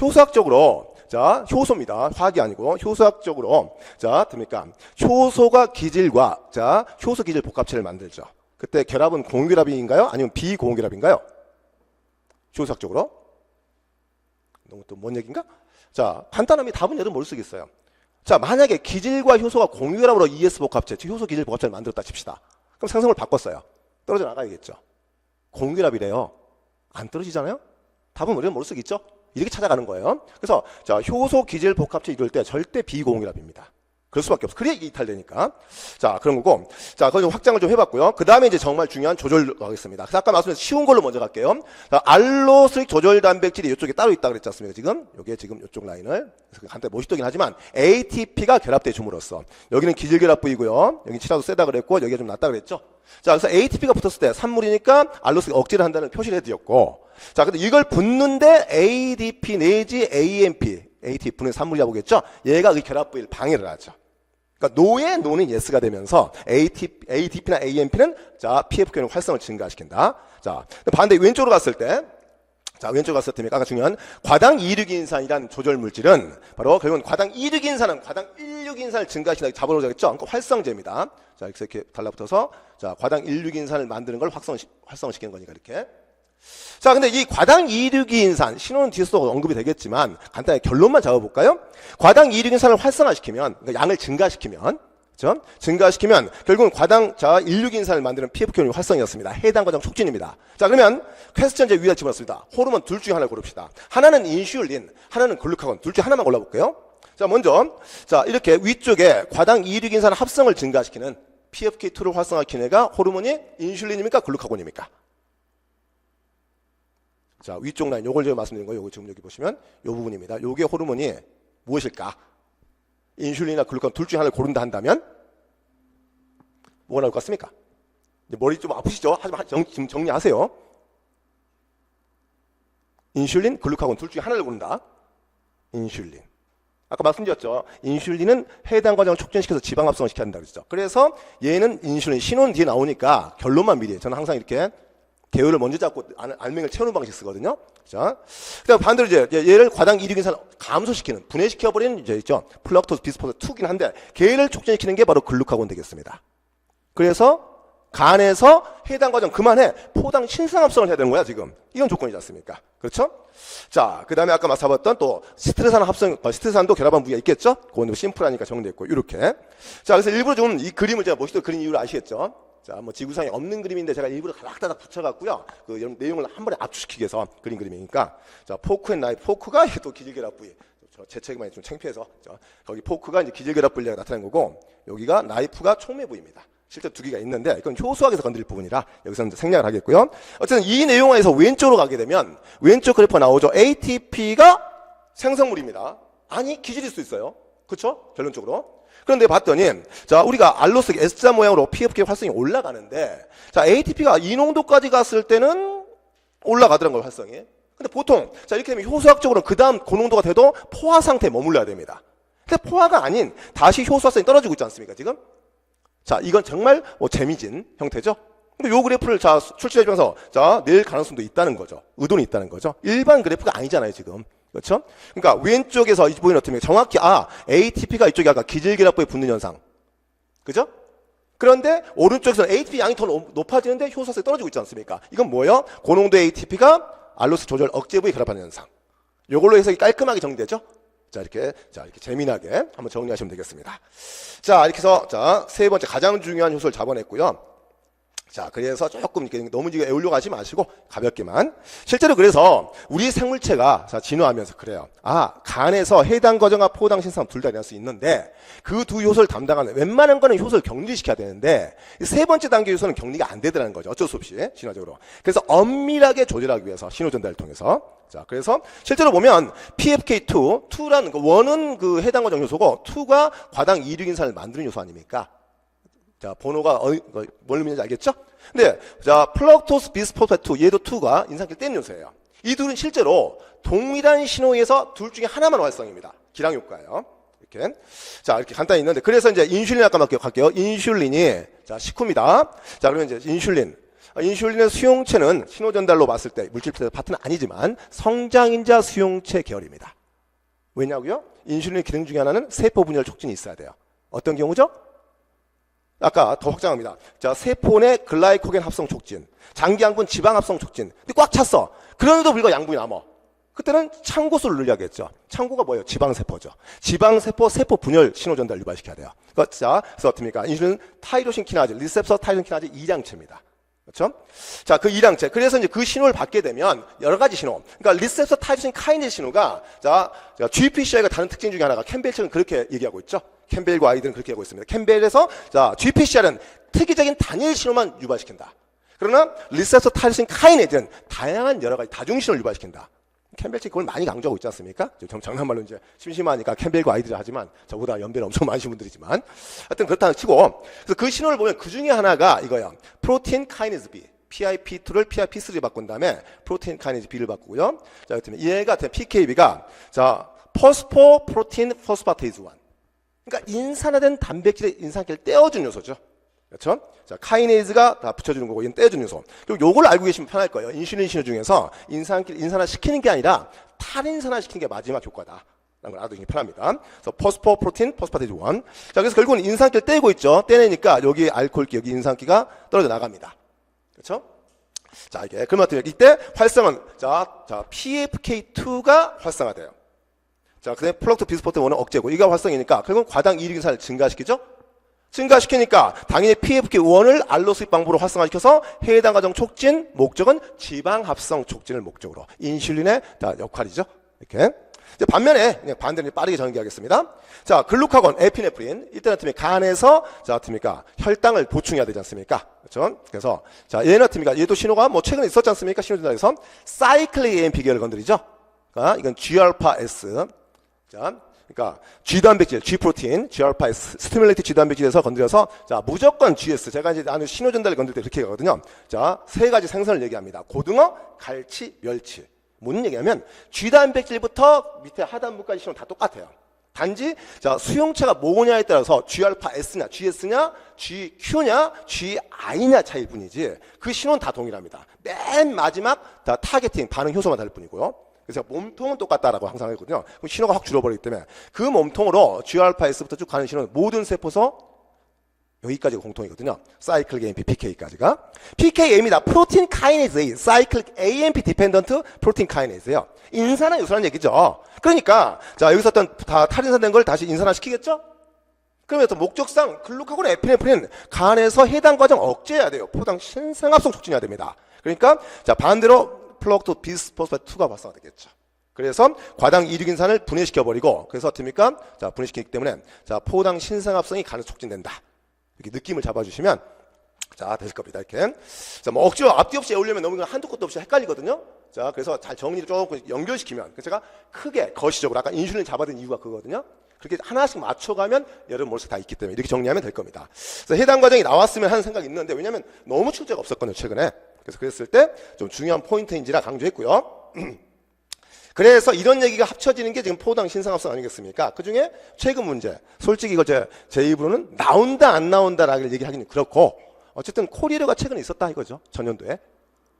효소학적으로, 자, 효소입니다. 화학이 아니고 효소학적으로, 자, 됩니까? 효소가 기질과, 자, 효소 기질 복합체를 만들죠. 그때 결합은 공결합인가요? 아니면 비공결합인가요? 효소학적으로? 너무 또 뭔 얘기인가? 자, 간단하면 답은 여러분 모를 수 있어요. 자, 만약에 기질과 효소가 공유결합으로 ES 복합체, 즉 효소 기질 복합체를 만들었다 칩시다. 그럼 생성을 바꿨어요. 떨어져 나가야겠죠. 공유결합이래요. 안 떨어지잖아요? 답은 우리는 모를 수 있죠. 이렇게 찾아가는 거예요. 그래서 자, 효소 기질 복합체 이룰 때 절대 비공유결합입니다. 그럴 수밖에 없어. 그래야 이게 이탈되니까. 자, 그런 거고. 자, 거기서 확장을 좀 해봤고요. 그 다음에 이제 정말 중요한 조절로 가겠습니다. 그래서 아까 말씀드린 쉬운 걸로 먼저 갈게요. 자, 알로스틱 조절 단백질이 이쪽에 따로 있다 그랬지 않습니까? 지금 요게 지금 이쪽 라인을. 그래서 간단히 멋있더긴 하지만 ATP가 결합돼 줌으로써 여기는 기질 결합 부위고요. 여기 치라도 세다 그랬고 여기가 좀 낮다 그랬죠. 자, 그래서 ATP가 붙었을 때 산물이니까 알로스틱 억제를 한다는 표시를 해드렸고. 자, 근데 이걸 붙는데 ADP 내지 AMP, ATP 분해 산물이라고 보겠죠. 얘가 그 결합 부위를 방해를 하죠. 그러니까 노의 노는 예스가 되면서 ATP나 AMP는 자, PFK는 활성을 증가시킨다. 자, 반대 왼쪽으로 갔을 때, 자, 왼쪽으로 갔을 때 아까 중요한 과당 2,6인산이란 조절 물질은 바로 결국은 과당 2,6인산은 과당 1,6인산을 증가시킨다 잡아놓으자 했죠. 그러니까 활성제입니다. 자, 이렇게 달라붙어서 자, 과당 1,6인산을 만드는 걸 활성시키는 거니까 이렇게. 자, 근데 이 과당 2,6인산 신호는 뒤에서 언급이 되겠지만 간단히 결론만 잡아볼까요? 과당 2,6인산을 활성화시키면, 그러니까 양을 증가시키면, 그렇죠? 증가시키면 결국은 과당 자 16인산을 만드는 PFK 활성이었습니다. 해당 과정 촉진입니다. 자, 그러면 퀘스천 제 위에 집어넣습니다. 호르몬 둘 중에 하나를 고릅시다. 하나는 인슐린, 하나는 글루카곤. 둘 중에 하나만 골라볼게요. 자, 먼저 자 이렇게 위쪽에 과당 16인산 합성을 증가시키는 PFK2를 활성화시키는 애가 호르몬이 인슐린입니까? 글루카곤입니까? 자, 위쪽 라인 요걸 제가 말씀드린 거예요. 요거 지금 여기 보시면 요 부분입니다. 요게 호르몬이 무엇일까? 인슐린이나 글루카곤 둘 중에 하나를 고른다 한다면 뭐가 나올 것 같습니까? 머리 좀 아프시죠? 하지만 지금 정리하세요. 인슐린, 글루카곤 둘 중에 하나를 고른다. 인슐린. 아까 말씀드렸죠. 인슐린은 해당 과정을 촉진시켜서 지방 합성을 시켜야 한다고 그랬죠. 그래서 얘는 인슐린, 신호는 뒤에 나오니까 결론만 미리. 저는 항상 이렇게 개요를 먼저 잡고 알맹이를 채우는 방식 쓰거든요. 자, 그다음 반대로 이제 얘를 과당 16인산 감소시키는, 분해시켜버리는 이제 있죠. 플락토스 비스포스 2긴 한데 걔를 촉진시키는 게 바로 글루카곤 되겠습니다. 그래서 간에서 해당 과정 그만해 포당 신상합성을 해야 되는 거야 지금. 이건 조건이지 않습니까? 그렇죠? 자, 그 다음에 아까 맞서봤던 또 스트레산 합성, 스트레산도 결합한 부위가 있겠죠? 그건 심플하니까 정리했고 이렇게. 자, 그래서 일부러 좀 이 그림을 제가 멋있게 그린 이유를 아시겠죠? 자, 뭐 지구상에 없는 그림인데 제가 일부러 다닥다닥 붙여갖고요. 그 내용을 한 번에 압축시키기 위해서 그린 그림이니까. 자, 포크 앤 나이프. 포크가 또 기질결합 부위. 제 책임이 좀 창피해서. 자, 거기 포크가 이제 기질결합 부위가 나타낸 거고, 여기가 나이프가 촉매 부위입니다. 실제 두 개가 있는데 이건 효소학에서 건드릴 부분이라 여기서는 생략을 하겠고요. 어쨌든 이 내용에서 왼쪽으로 가게 되면 왼쪽 그래프가 나오죠. ATP가 생성물입니다. 아니 기질일 수 있어요. 그렇죠? 결론적으로. 그런데 봤더니 자 우리가 알로스 S자 모양으로 PFK 활성이 올라가는데 자 ATP가 이 농도까지 갔을 때는 올라가더란 걸 활성이. 근데 보통 자 이렇게 되면 효소학적으로는 그 다음 고농도가 돼도 포화 상태에 머물러야 됩니다. 근데 포화가 아닌 다시 효소 활성이 떨어지고 있지 않습니까 지금? 자, 이건 정말 재미진 형태죠. 근데 요 그래프를 자 출시해주면서 자 낼 가능성도 있다는 거죠. 의도는 있다는 거죠. 일반 그래프가 아니잖아요 지금. 그렇죠? 그러니까 왼쪽에서 이 부분이 어떻게 정확히 ATP가 이쪽에 아까 기질결합부에 붙는 현상. 그죠? 그런데 오른쪽에서는 ATP 양이 더 높아지는데 효소성이 떨어지고 있지 않습니까? 이건 뭐예요? 고농도 ATP가 알로스 조절 억제부에 결합하는 현상. 요걸로 해석이 깔끔하게 정리되죠? 자, 이렇게 재미나게 한번 정리하시면 되겠습니다. 자, 이렇게 해서, 자, 세 번째 가장 중요한 효소를 잡아냈고요. 자, 그래서 조금 이렇게 너무 애우려고 하지 마시고 가볍게만. 실제로 그래서 우리 생물체가 자, 진화하면서 그래요. 간에서 해당 과정과 포당 신상 둘 다 일어날 수 있는데 그 두 효소를 담당하는 웬만한 거는 효소를 격리시켜야 되는데 세 번째 단계 효소는 격리가 안 되더라는 거죠. 어쩔 수 없이 진화적으로. 그래서 엄밀하게 조절하기 위해서 신호 전달을 통해서 자, 그래서 실제로 보면 PFK2, 2라는 거, 1은 그 해당 과정 효소고 2가 과당 26인산을 만드는 효소 아닙니까? 자, 번호가 뭘 의미하는지 알겠죠? 근데 자, 플럭토스 비스포스파트 2, 얘도 2가 인산기를 떼는 요소예요. 이 둘은 실제로 동일한 신호에서 둘 중에 하나만 활성입니다. 기량 효과예요. 이렇게. 자, 이렇게 간단히 있는데 그래서 이제 인슐린 아까 갈게요. 인슐린이 자, 식후입니다. 자, 그러면 이제 인슐린의 수용체는 신호 전달로 봤을 때 물질 파트는 아니지만 성장인자 수용체 계열입니다. 왜냐고요? 인슐린의 기능 중에 하나는 세포 분열 촉진이 있어야 돼요. 어떤 경우죠? 아까 더 확장합니다. 자, 세포 내 글라이코겐 합성 촉진, 장기양분 지방 합성 촉진. 근데 꽉 찼어. 그런데도 불구하고 양분이 남아. 그때는 창고수를 늘려야겠죠. 창고가 뭐예요? 지방세포죠. 지방세포 세포 분열 신호 전달 유발시켜야 돼요. 자, 그래서 어떻습니까? 인슐린 타이로신 키나즈, 리셉터 타이로신 키나즈 2량체입니다. 그렇죠? 자, 그 2량체. 그래서 이제 그 신호를 받게 되면 여러 가지 신호. 그러니까 리셉터 타이로신 카이네즈 신호가 자, GPCI가 다른 특징 중에 하나가 캠벨 측은 그렇게 얘기하고 있죠. 캠벨과 아이들은 그렇게 하고 있습니다. 캠벨에서 자, GPCR은 특이적인 단일 신호만 유발시킨다. 그러나 리셉터 타이로신 카이네즈는 다양한 여러 가지 다중 신호를 유발시킨다. 캠벨 측 그걸 많이 강조하고 있지 않습니까? 장난말로 이제 심심하니까 캠벨과 아이들을 하지만 저보다 연배는 엄청 많으신 분들이지만 하여튼 그렇다는 치고 그래서 그 신호를 보면 그 중에 하나가 이거야. 프로틴 카이네즈 B. PIP2를 PIP3로 바꾼 다음에 프로틴 카이네즈 B를 바꾸고요. 자, 그렇다면 얘가 PKB가 자, 포스포 프로틴 포스파테이즈 1. 그러니까 인산화된 단백질의 인산기를 떼어준 요소죠. 그렇죠? 자, 카이네이즈가 다 붙여주는 거고, 얘는 떼어주는 요소. 그리고 요걸 알고 계시면 편할 거예요. 인슐린 신호 중에서 인산화 시키는 게 아니라 탈인산화 시키는 게 마지막 효과다. 라는 걸 알아두기 편합니다. 그래서 포스포 프로틴 포스파테이즈 1. 자, 그래서 결국은 인산기를 떼고 있죠. 떼내니까 여기 알코올기, 여기 인산기가 떨어져 나갑니다. 그렇죠? 자, 이게 그러면 어떻게 이때 활성은 자, PFK2가 활성화돼요. 자, 그다음에 플럭토 비스포트 1은 억제고 이가 활성이니까 결국은 과당 26인산을 증가시키죠. 증가시키니까 당연히 PFK1을 알로스틱 방법으로 활성화시켜서 해당 과정 촉진, 목적은 지방합성 촉진을 목적으로. 인슐린의 역할이죠. 이렇게. 이제 반면에 그냥 반대로 빠르게 전개하겠습니다. 자, 글루카곤, 에피네프린 이때는 어떻습니까? 간에서 자, 어떻습니까? 혈당을 보충해야 되지 않습니까? 그렇죠? 그래서 자, 얘는 어떻습니까? 얘도 신호가 뭐 최근에 있었지 않습니까? 신호 전달에서 사이클릭 AMP 계열을 건드리죠. 그러니까 이건 G알파-S. 자, 그러니까 G단백질, G프로틴, G알파-S, 스티뮬레이트 G단백질에서 건드려서 자, 무조건 GS. 제가 이제 나는 신호 전달을 건들 때 그렇게 하거든요. 자, 세 가지 생선을 얘기합니다. 고등어, 갈치, 멸치. 무슨 얘기냐면 G단백질부터 밑에 하단부까지 신호 다 똑같아요. 단지 자, 수용체가 뭐냐에 따라서 G알파-S냐, GS냐, GQ냐, GI냐 차이일 뿐이지 그 신호는 다 동일합니다. 맨 마지막 다 타겟팅, 반응 효소만 다를 뿐이고요. 그래서 몸통은 똑같다라고 항상 하거든요. 그럼 신호가 확 줄어버리기 때문에 그 몸통으로 G알파-S부터 쭉 가는 신호는 모든 세포서 여기까지가 공통이거든요. 사이클릭 AMP, PK까지가. PKM이다. 프로틴 카이네이즈 A, 사이클릭 AMP 디펜던트 프로틴 카이네이즈예요. 인산화 요소라는 얘기죠. 그러니까 자, 여기서 어떤 다 탈인산된 걸 다시 인산화 시키겠죠? 그러면 또 목적상 글루카곤, 에피네프린 간에서 해당 과정 억제해야 돼요. 포당 신생합성 촉진해야 됩니다. 그러니까 자, 반대로 플럭토 비스포스파이트2가 발생되겠죠. 그래서 과당 이륙인산을 분해시켜버리고 그래서 어떻습니까? 자, 분해시키기 때문에 자, 포당 신생합성이 간에서 촉진된다. 이렇게 느낌을 잡아주시면 자, 되실 겁니다. 이렇게. 자, 뭐 억지로 앞뒤 없이 외우려면 너무 한두 것도 없이 헷갈리거든요. 자, 그래서 잘 정리를 조금 연결시키면 그래서 제가 크게 거시적으로 아까 인슐린 잡아둔 이유가 그거거든요. 그렇게 하나씩 맞춰가면 여러분 머릿속에 다 있기 때문에 이렇게 정리하면 될 겁니다. 그래서 해당 과정이 나왔으면 하는 생각이 있는데 왜냐하면 너무 출제가 없었거든요. 최근에. 그래서 그랬을 때 좀 중요한 포인트인지라 강조했고요. 그래서 이런 얘기가 합쳐지는 게 지금 포당 신생합성 아니겠습니까? 그 중에 최근 문제. 솔직히 이거 제 입으로는 나온다 안 나온다라고 얘기하기는 그렇고 어쨌든 코리르가 최근에 있었다 이거죠. 전년도에.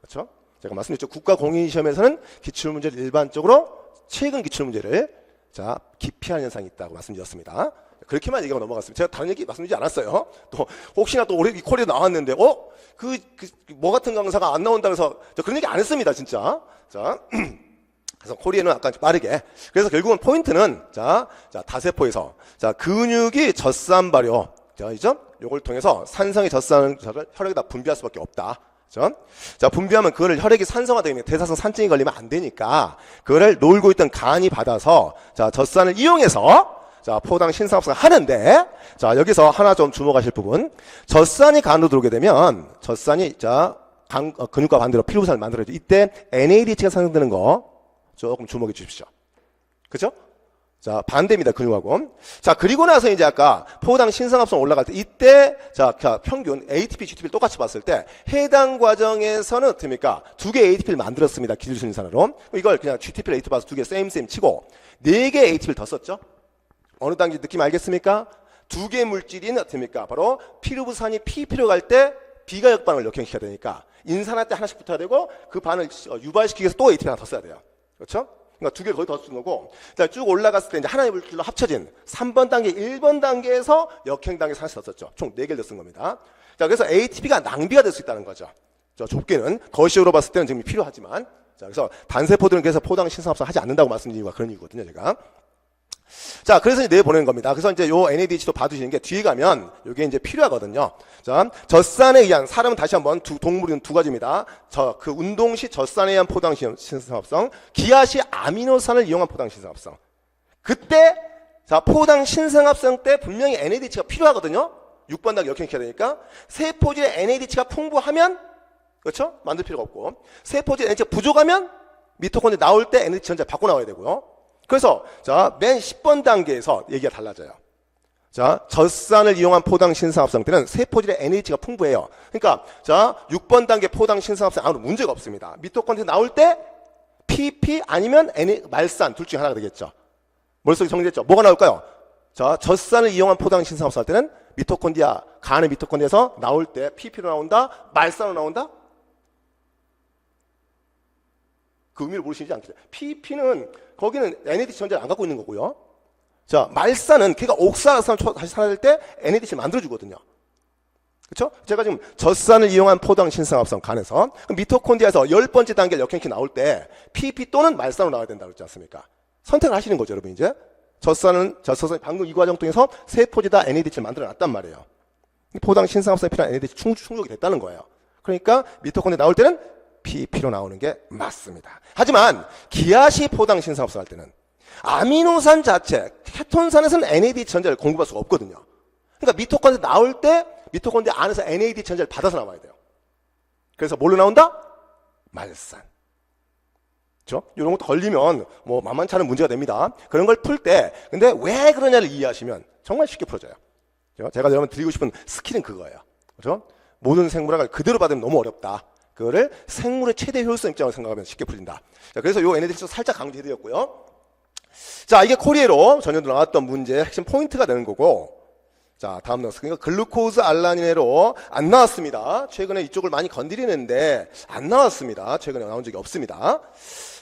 그렇죠? 제가 말씀드렸죠. 국가공인시험에서는 기출문제를 일반적으로 최근 기출문제를 자, 기피하는 현상이 있다고 말씀드렸습니다. 그렇게만 얘기하고 넘어갔습니다. 제가 다른 얘기 말씀드리지 않았어요. 또 혹시나 또 올해 코리아 나왔는데 뭐 같은 강사가 안 나온다 그래서 저 그런 얘기 안 했습니다. 진짜. 자. 그래서 코리아는 약간 빠르게. 그래서 결국은 포인트는 자 다세포에서 자 근육이 젖산 발효. 자, 이죠? 요걸 통해서 산성의 젖산을 혈액에다 분비할 수밖에 없다. 그렇죠? 자, 분비하면 그거를 혈액이 산성화되면 대사성 산증이 걸리면 안 되니까 그거를 놀고 있던 간이 받아서 자, 젖산을 이용해서 자, 포당 신생합성을 하는데 자, 여기서 하나 좀 주목하실 부분. 젖산이 간으로 들어오게 되면 젖산이 자, 근육과 반대로 필요부산을 만들어야죠. 이때 NADH가 상승되는 거 조금 주목해 주십시오. 그죠? 자, 반대입니다. 근육하고. 자, 그리고 나서 이제 아까 포당 신생합성 올라갈 때 이때 자, 평균 ATP, GTP를 똑같이 봤을 때 해당 과정에서는 어떻습니까? 두 개 ATP를 만들었습니다. 기술순위산으로. 이걸 그냥 GTP를 ATP 봐서 두 개 쌤 치고 네 개 ATP를 더 썼죠. 어느 단계 느낌 알겠습니까? 두 개 물질인 어떻습니까? 바로 피루부산이 PP로 갈 때 비가역 반응을 역행시켜야 되니까 인산할 때 하나씩 붙어야 되고 그 반을 유발시키기 위해서 또 ATP 하나 더 써야 돼요. 그렇죠? 그러니까 두 개 거의 더 쓰는 거고. 자, 쭉 올라갔을 때 이제 하나의 물질로 합쳐진 3번 단계, 1번 단계에서 역행 단계 하나씩 더 썼죠. 총 4개를 더 쓴 겁니다. 자, 그래서 ATP가 낭비가 될 수 있다는 거죠. 저 좁게는 거시적으로 봤을 때는 지금 필요하지만 자, 그래서 단세포들은 그래서 포당 신생합성 하지 않는다고 말씀드린 이유가 그런 이유거든요, 제가. 자, 그래서 이제 내보내는 겁니다. 그래서 이제 요 NADH도 봐두시는 게 뒤에 가면 요게 이제 필요하거든요. 자, 젖산에 의한, 사람은 다시 한번 동물은 두 가지입니다. 그 운동 시 젖산에 의한 포당 신생합성, 기아 시 아미노산을 이용한 포당 신생합성. 그때, 자, 포당 신생합성 때 분명히 NADH가 필요하거든요. 6번 단계 역행시켜야 되니까. 세포질에 NADH가 풍부하면, 그렇죠? 만들 필요가 없고. 세포질에 NADH가 부족하면 미토콘드리아 나올 때 NADH 전자 바꿔 나와야 되고요. 그래서 자, 맨 10번 단계에서 얘기가 달라져요. 자, 젖산을 이용한 포당 신생합성 때는 세포질에 NADH가 풍부해요. 그러니까 자, 6번 단계 포당 신생합성 아무런 문제가 없습니다. 미토콘드리아 나올 때 PP 아니면 말산 둘 중에 하나가 되겠죠. 머릿속에 정리됐죠? 뭐가 나올까요? 자, 젖산을 이용한 포당 신생합성 할 때는 미토콘드리아, 간의 미토콘드리아에서 나올 때 PP로 나온다? 말산으로 나온다? 그 의미를 모르시지 않겠죠. PP는 거기는 NADH 전자를 안 갖고 있는 거고요. 자, 말산은 걔가 옥사산을 다시 살아날 때 NADH를 만들어주거든요. 그렇죠? 제가 지금 젖산을 이용한 포당 신생합성 간에서 미토콘드리아에서 10번째 단계 역행키 나올 때 PP 또는 말산으로 나와야 된다고 그랬지 않습니까? 선택을 하시는 거죠, 여러분. 이제 젖산이 방금 이 과정 통해서 세포지다 NADH를 만들어놨단 말이에요. 포당 신성합성에 필요한 NADH 충족이 됐다는 거예요. 그러니까 미토콘드리아 나올 때는 PP로 나오는 게 맞습니다. 하지만 기아시 포당 신성합성 할 때는 아미노산 자체, 케톤산에서는 NADH 전자를 공급할 수가 없거든요. 그러니까 미토콘드리아 나올 때 미토콘드리아 안에서 NADH 전자를 받아서 나와야 돼요. 그래서 뭘로 나온다? 말산. 그렇죠? 이런 것도 걸리면 뭐 만만치 않은 문제가 됩니다. 그런 걸 풀 때 근데 왜 그러냐를 이해하시면 정말 쉽게 풀어져요. 그렇죠? 제가 여러분 드리고 싶은 스킬은 그거예요. 그렇죠? 모든 생물학을 그대로 받으면 너무 어렵다. 그거를 생물의 최대 효율성 입장으로 생각하면 쉽게 풀린다. 자, 그래서 요 NADH도 살짝 강조해드렸고요. 자, 이게 코리에로 전년도 나왔던 문제의 핵심 포인트가 되는 거고, 자, 다음 나왔으니까 글루코즈 알라닌으로 안 나왔습니다. 최근에 이쪽을 많이 건드리는데 안 나왔습니다. 최근에 나온 적이 없습니다.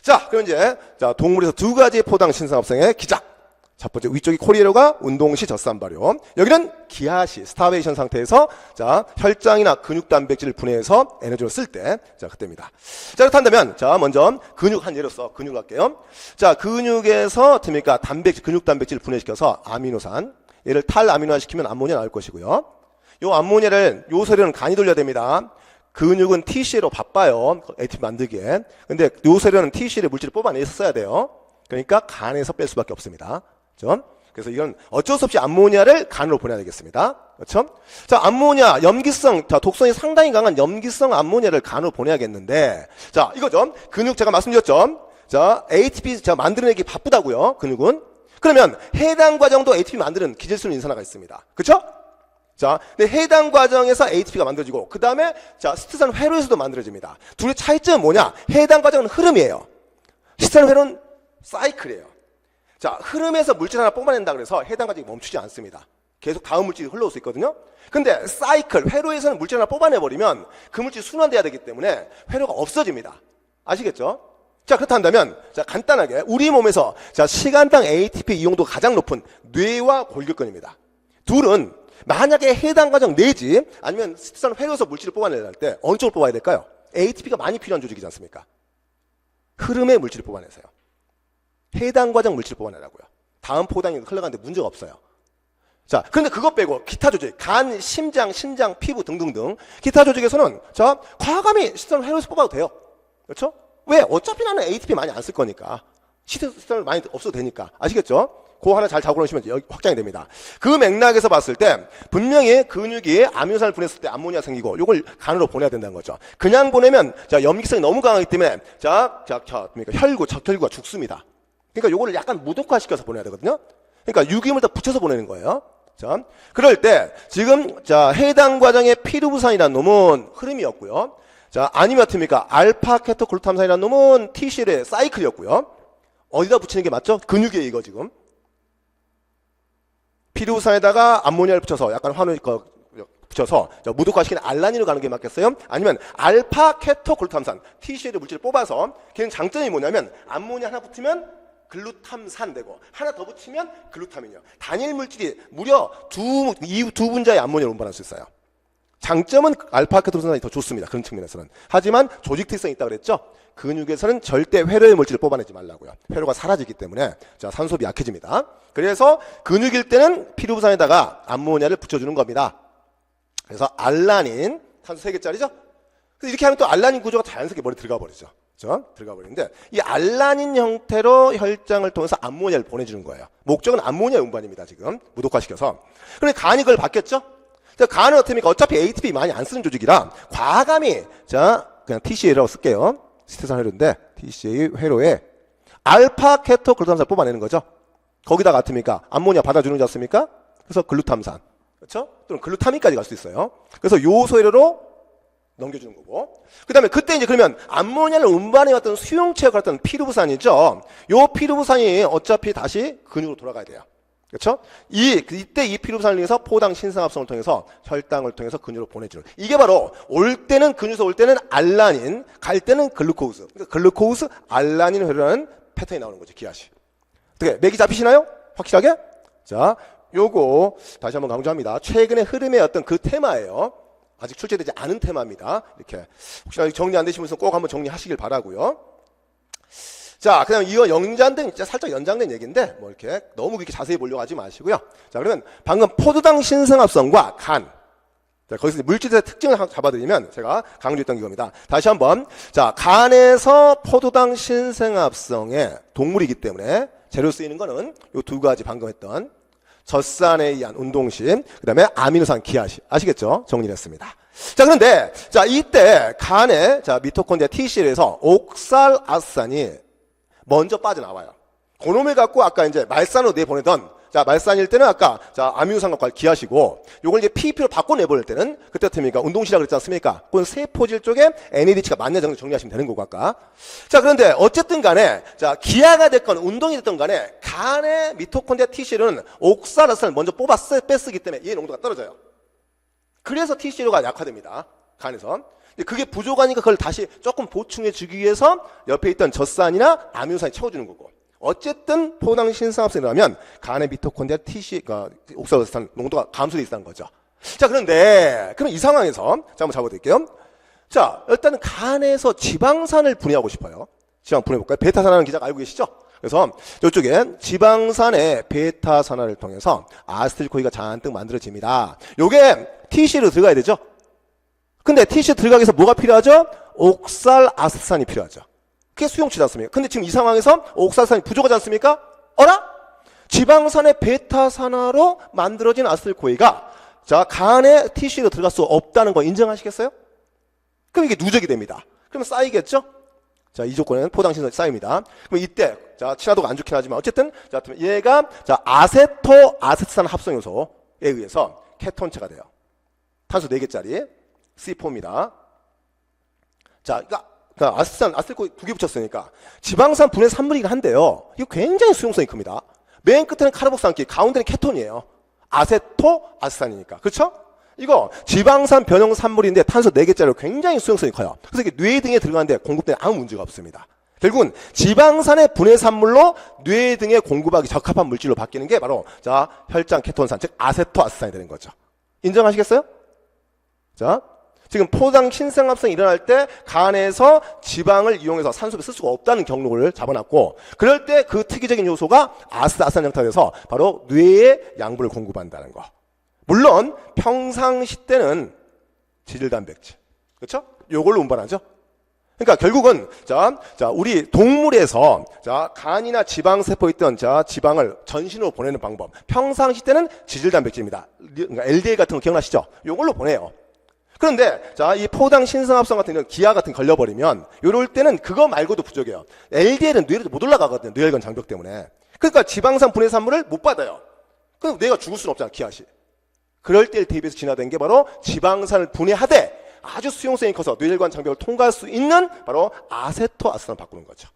자, 그럼 이제 자, 동물에서 두 가지 포당 신성합성의 기작. 첫 번째 위쪽이 코리에로가 운동시 젖산 발효. 여기는 기아시 스타베이션 상태에서 자, 혈장이나 근육 단백질을 분해해서 에너지로 쓸 때, 자, 그때입니다. 자, 그렇다면 자, 먼저 근육 한 예로서 근육 할게요. 자, 근육에서 어떻습니까? 단백질, 근육 단백질을 분해시켜서 아미노산, 얘를 탈아미노화 시키면 암모니아 나올 것이고요. 요 암모니아를 요 세련은 간이 돌려야 됩니다. 근육은 TCA로 바빠요. ATP 만들기에. 근데 요 세련은 TCA의 물질을 뽑아내서 써야 돼요. 그러니까 간에서 뺄 수밖에 없습니다. 그렇죠? 그래서 이건 어쩔 수 없이 암모니아를 간으로 보내야 되겠습니다. 그렇죠? 자, 암모니아, 염기성, 자, 독성이 상당히 강한 염기성 암모니아를 간으로 보내야겠는데, 자, 이거죠. 근육 제가 말씀드렸죠. 자, ATP 제가 만들어내기 바쁘다고요. 근육은. 그러면 해당 과정도 ATP 만드는 기질순 인산화가 있습니다. 그렇죠? 자, 근데 해당 과정에서 ATP가 만들어지고 그 다음에 자, 스티산 회로에서도 만들어집니다. 둘의 차이점은 뭐냐? 해당 과정은 흐름이에요. 스티산 회로는 사이클이에요. 자, 흐름에서 물질 하나 뽑아낸다 그래서 해당 과정이 멈추지 않습니다. 계속 다음 물질이 흘러올 수 있거든요. 근데 사이클, 회로에서는 물질 하나 뽑아내버리면 그 물질이 순환돼야 되기 때문에 회로가 없어집니다. 아시겠죠? 자, 그렇다면 자, 간단하게 우리 몸에서 자, 시간당 ATP 이용도가 가장 높은 뇌와 골격근입니다. 둘은 만약에 해당 과정 내지 아니면 스티산 회로에서 물질을 뽑아내려 할 때 어느 쪽을 뽑아야 될까요? ATP가 많이 필요한 조직이지 않습니까? 흐름의 물질을 뽑아내세요. 해당 과정 물질을 뽑아내라고요. 다음 포당이 흘러가는데 문제가 없어요. 자, 그런데 그것 빼고 기타 조직, 간, 심장, 신장, 피부 등등등 기타 조직에서는 자, 과감히 스티산 회로에서 뽑아도 돼요. 그렇죠? 왜? 어차피 나는 ATP 많이 안 쓸 거니까. 스티산을 많이 없어도 되니까. 아시겠죠? 그거 하나 잘 잡고 놓으시면 확장이 됩니다. 그 맥락에서 봤을 때 분명히 근육이 아미노산을 보냈을 때 암모니아 생기고 이걸 간으로 보내야 된다는 거죠. 그냥 보내면 자, 염기성이 너무 강하기 때문에 그러니까 혈구, 적혈구가 죽습니다. 그러니까 이거를 약간 무독화시켜서 보내야 되거든요. 그러니까 유기물을 다 붙여서 보내는 거예요. 자, 그럴 때 지금 자, 해당 과정의 피루부산이라는 놈은 흐름이었고요. 자, 아니면 어떻습니까? 알파 케토글루탐산이라는 놈은 TCL의 사이클이었고요. 어디다 붙이는 게 맞죠? 근육에 이거 지금. 피루부산에다가 암모니아를 붙여서 약간 환우 붙여서 무독화시키는 알라닌으로 가는 게 맞겠어요? 아니면 알파 케토글루탐산 TCL의 물질을 뽑아서 걔는 장점이 뭐냐면 암모니아 하나 붙으면 글루탐산 되고 하나 더 붙이면 글루타민이요. 단일 물질이 무려 두 분자의 암모니아를 운반할 수 있어요. 장점은 알파 케토글루탐산이 더 좋습니다. 그런 측면에서는. 하지만 조직 특성이 있다고 그랬죠? 근육에서는 절대 회로의 물질을 뽑아내지 말라고요. 회로가 사라지기 때문에 자, 산소비 약해집니다. 그래서 근육일 때는 피루부산에다가 암모니아를 붙여주는 겁니다. 그래서 알라닌, 탄소 3개짜리죠? 그래서 이렇게 하면 또 알라닌 구조가 자연스럽게 머리에 들어가 버리죠. 그렇죠? 들어가 버리는데 이 알라닌 형태로 혈장을 통해서 암모니아를 보내주는 거예요. 목적은 암모니아 운반입니다. 지금 무독화시켜서. 그런데 간이 그걸 받겠죠? 자, 간은 어떻습니까? 어차피 ATP 많이 안 쓰는 조직이라 과감히 자, 그냥 TCA라고 쓸게요. 스티산 회로인데 TCA 회로에 알파 케토글루탐산을 뽑아내는 거죠. 거기다가 어떻습니까? 암모니아 받아주는 지 않습니까? 그래서 글루탐산, 그렇죠? 또는 글루타민까지 갈 수 있어요. 그래서 요소 회로로 넘겨주는 거고. 그다음에 그때 이제 그러면 암모니아를 운반해왔던 수용체 역할을 했던 피루부산이죠. 요 피루부산이 어차피 다시 근육으로 돌아가야 돼요. 그렇죠? 이때 이 피루부산을 통해서 포당 신성합성을 통해서 혈당을 통해서 근육으로 보내주는. 이게 바로 올 때는 근육에서 올 때는 알라닌, 갈 때는 글루코즈. 그러니까 글루코즈, 알라닌 회로라는 패턴이 나오는 거죠. 기아시. 어떻게 맥이 잡히시나요? 확실하게? 자, 요거 다시 한번 강조합니다. 최근의 흐름의 어떤 그 테마예요. 아직 출제되지 않은 테마입니다. 이렇게 혹시나 정리 안 되신 분은 꼭 한번 정리하시길 바라고요. 자, 그다음 이거 연장된 진짜 살짝 연장된 얘기인데 뭐 이렇게 너무 그렇게 자세히 보려고 하지 마시고요. 자, 그러면 방금 포도당 신성합성과 간, 자, 거기서 물질의 특징을 잡아드리면 제가 강조했던 이겁니다. 다시 한번. 자, 간에서 포도당 신생합성의 동물이기 때문에 재료 쓰이는 거는 요 두 가지 방금 했던 젖산에 의한 운동신, 그 다음에 아미노산 기아시. 아시겠죠? 정리를 했습니다. 자, 그런데, 자, 이때 간에, 자, 미토콘드리아 T실에서 옥살아스산이 먼저 빠져나와요. 그놈을 갖고 아까 이제 말산으로 내보내던, 자, 말산일 때는 아까, 자, 아미노산과 기아시고, 요걸 이제 PEP로 바꿔내버릴 때는, 그때 어떻습니까? 운동시라 그랬지 않습니까? 그건 세포질 쪽에 NADH가 맞냐 정도 정리하시면 되는 거고, 아까. 자, 그런데 어쨌든 간에, 자, 기아가 됐건 운동이 됐든 간에, 간의 미토콘드리아 T실은 옥살아스산을 먼저 뺐쓰기 때문에 얘 농도가 떨어져요. 그래서 TC로가 약화됩니다. 간에서. 그게 부족하니까 그걸 다시 조금 보충해 주기 위해서 옆에 있던 젖산이나 아미노산이 채워주는 거고. 어쨌든 포당 신생합성이라면 간의 미토콘드리아 TC, 그러니까 옥살아스산 농도가 감소돼 있다는 거죠. 자, 그런데 그럼 이 상황에서 자, 한번 잡아드릴게요. 자, 일단은 간에서 지방산을 분해하고 싶어요. 지방 분해해볼까요? 베타산화는 기자가 알고 계시죠? 그래서 이쪽에 지방산의 베타산화를 통해서 아세틸코이가 잔뜩 만들어집니다. 요게 TC로 들어가야 되죠? 근데 TC로 들어가기 위해서 뭐가 필요하죠? 옥살아스산이 필요하죠. 그게 수용치지 않습니까? 근데 지금 이 상황에서 옥살아스산이 부족하지 않습니까? 어라? 지방산의 베타산화로 만들어진 아세틸코이가 자, 간에 TC로 들어갈 수 없다는 거 인정하시겠어요? 그럼 이게 누적이 됩니다. 그러면 쌓이겠죠? 자, 이 조건은 포당신성이 쌓입니다. 그럼 이때, 자, 친화도가 안 좋긴 하지만, 어쨌든, 자, 얘가, 자, 아세토아세트산 합성요소에 의해서 케톤체가 돼요. 탄소 4개짜리 C4입니다. 자, 그러니까 아세트산, 아세틸코이 2개 붙였으니까, 지방산 분해 산물이긴 한데요. 이거 굉장히 수용성이 큽니다. 맨 끝에는 카르복산기, 가운데는 케톤이에요. 아세토아세트산이니까. 그렇죠? 이거 지방산 변형 산물인데 탄소 4개짜리로 굉장히 수용성이 커요. 그래서 이게 뇌 등에 들어가는데 공급되는 아무 문제가 없습니다. 결국은 지방산의 분해 산물로 뇌 등에 공급하기 적합한 물질로 바뀌는 게 바로 자, 혈장 케톤산, 즉 아세토아세산이 되는 거죠. 인정하시겠어요? 자, 지금 포당 신생합성이 일어날 때 간에서 지방을 이용해서 산소를 쓸 수가 없다는 경로를 잡아놨고, 그럴 때 그 특이적인 요소가 아세토아세산 형태가 돼서 바로 뇌에 양분을 공급한다는 거. 물론 평상시 때는 지질단백질, 그렇죠? 요걸로 운반하죠. 그러니까 결국은 자 우리 동물에서 자 간이나 지방 세포에 있던 자 지방을 전신으로 보내는 방법. 평상시 때는 지질단백질입니다. 그러니까 LDL 같은 거 기억나시죠? 요걸로 보내요. 그런데 자 이 포당 신생합성 같은 경우 기아 같은 거 걸려버리면 요럴 때는 그거 말고도 부족해요. LDL은 뇌로 못 올라가거든요. 뇌혈관 장벽 때문에. 그러니까 지방산 분해 산물을 못 받아요. 그럼 뇌가 죽을 수는 없잖아, 기아시. 그럴 때를 대비해서 진화된 게 바로 지방산을 분해하되 아주 수용성이 커서 뇌혈관 장벽을 통과할 수 있는 바로 아세토아세산을 바꾸는 거죠.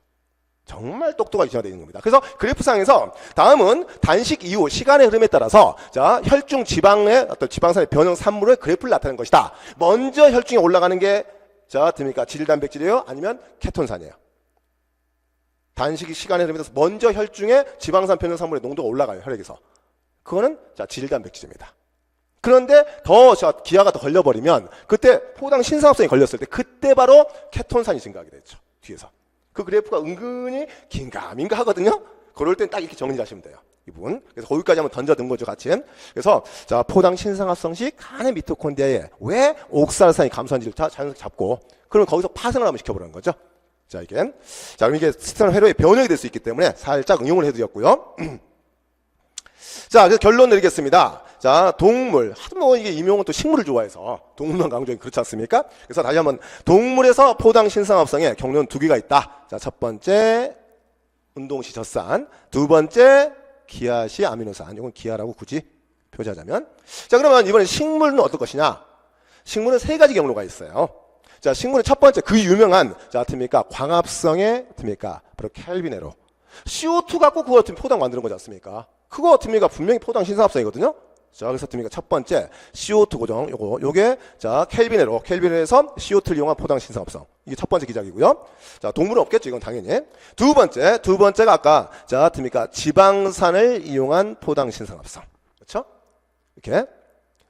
정말 똑똑하게 진화되어 있는 겁니다. 그래서 그래프상에서 다음은 단식 이후 시간의 흐름에 따라서 자 혈중 지방의 어떤 지방산의 변형 산물의 그래프를 나타내는 것이다. 먼저 혈중에 올라가는 게 자 됩니까? 지질단백질이에요? 아니면 케톤산이에요? 단식 시간의 흐름에 따라서 먼저 혈중에 지방산 변형 산물의 농도가 올라가요. 혈액에서. 그거는 자 지질단백질입니다. 그런데 더 기아가 더 걸려버리면 그때 포당 신생합성이 걸렸을 때 그때 바로 케톤산이 증가하게 되죠. 뒤에서. 그 그래프가 은근히 긴가민가 하거든요. 그럴 땐 딱 이렇게 정리하시면 돼요. 이 부분. 그래서 거기까지 한번 던져둔 거죠, 같이. 그래서 자 포당 신생합성 시 간의 미토콘드리아에 왜 옥살아산이 감소한지를 다 자연스럽게 잡고 그러면 거기서 파생을 한번 시켜보라는 거죠. 자 이게 자 그럼 이게 스테론 회로의 변형이 될 수 있기 때문에 살짝 응용을 해드렸고요. 자, 그래서 결론 내리겠습니다. 자, 동물. 하도 뭐 이게 임용은 또 식물을 좋아해서 동물만 강조하기 그렇지 않습니까? 그래서 다시 한번 동물에서 포당 신생합성의 경로는 2개가 있다. 자, 첫 번째 운동시 젖산, 두 번째 기아시 아미노산. 이건 기아라고 굳이 표시하자면. 자, 그러면 이번에 식물은 어떨 것이냐? 식물은 3가지 경로가 있어요. 자, 식물은 첫 번째 그 유명한 자, 어떻습니까? 광합성의 어떻습니까? 바로 켈빈에로. CO2 갖고 그거 어떻게 포당 만드는 거지 않습니까? 그거 어떻습니까? 분명히 포당 신생합성이거든요. 자, 그래서 어떻습니까? 첫 번째 CO2 고정 요게 자 켈빈에서 CO2를 이용한 포당 신생합성. 이게 첫 번째 기작이고요. 자, 동물은 없겠죠. 이건 당연히. 두 번째가 아까 자 어떻습니까? 지방산을 이용한 포당 신생합성. 그렇죠? 이렇게.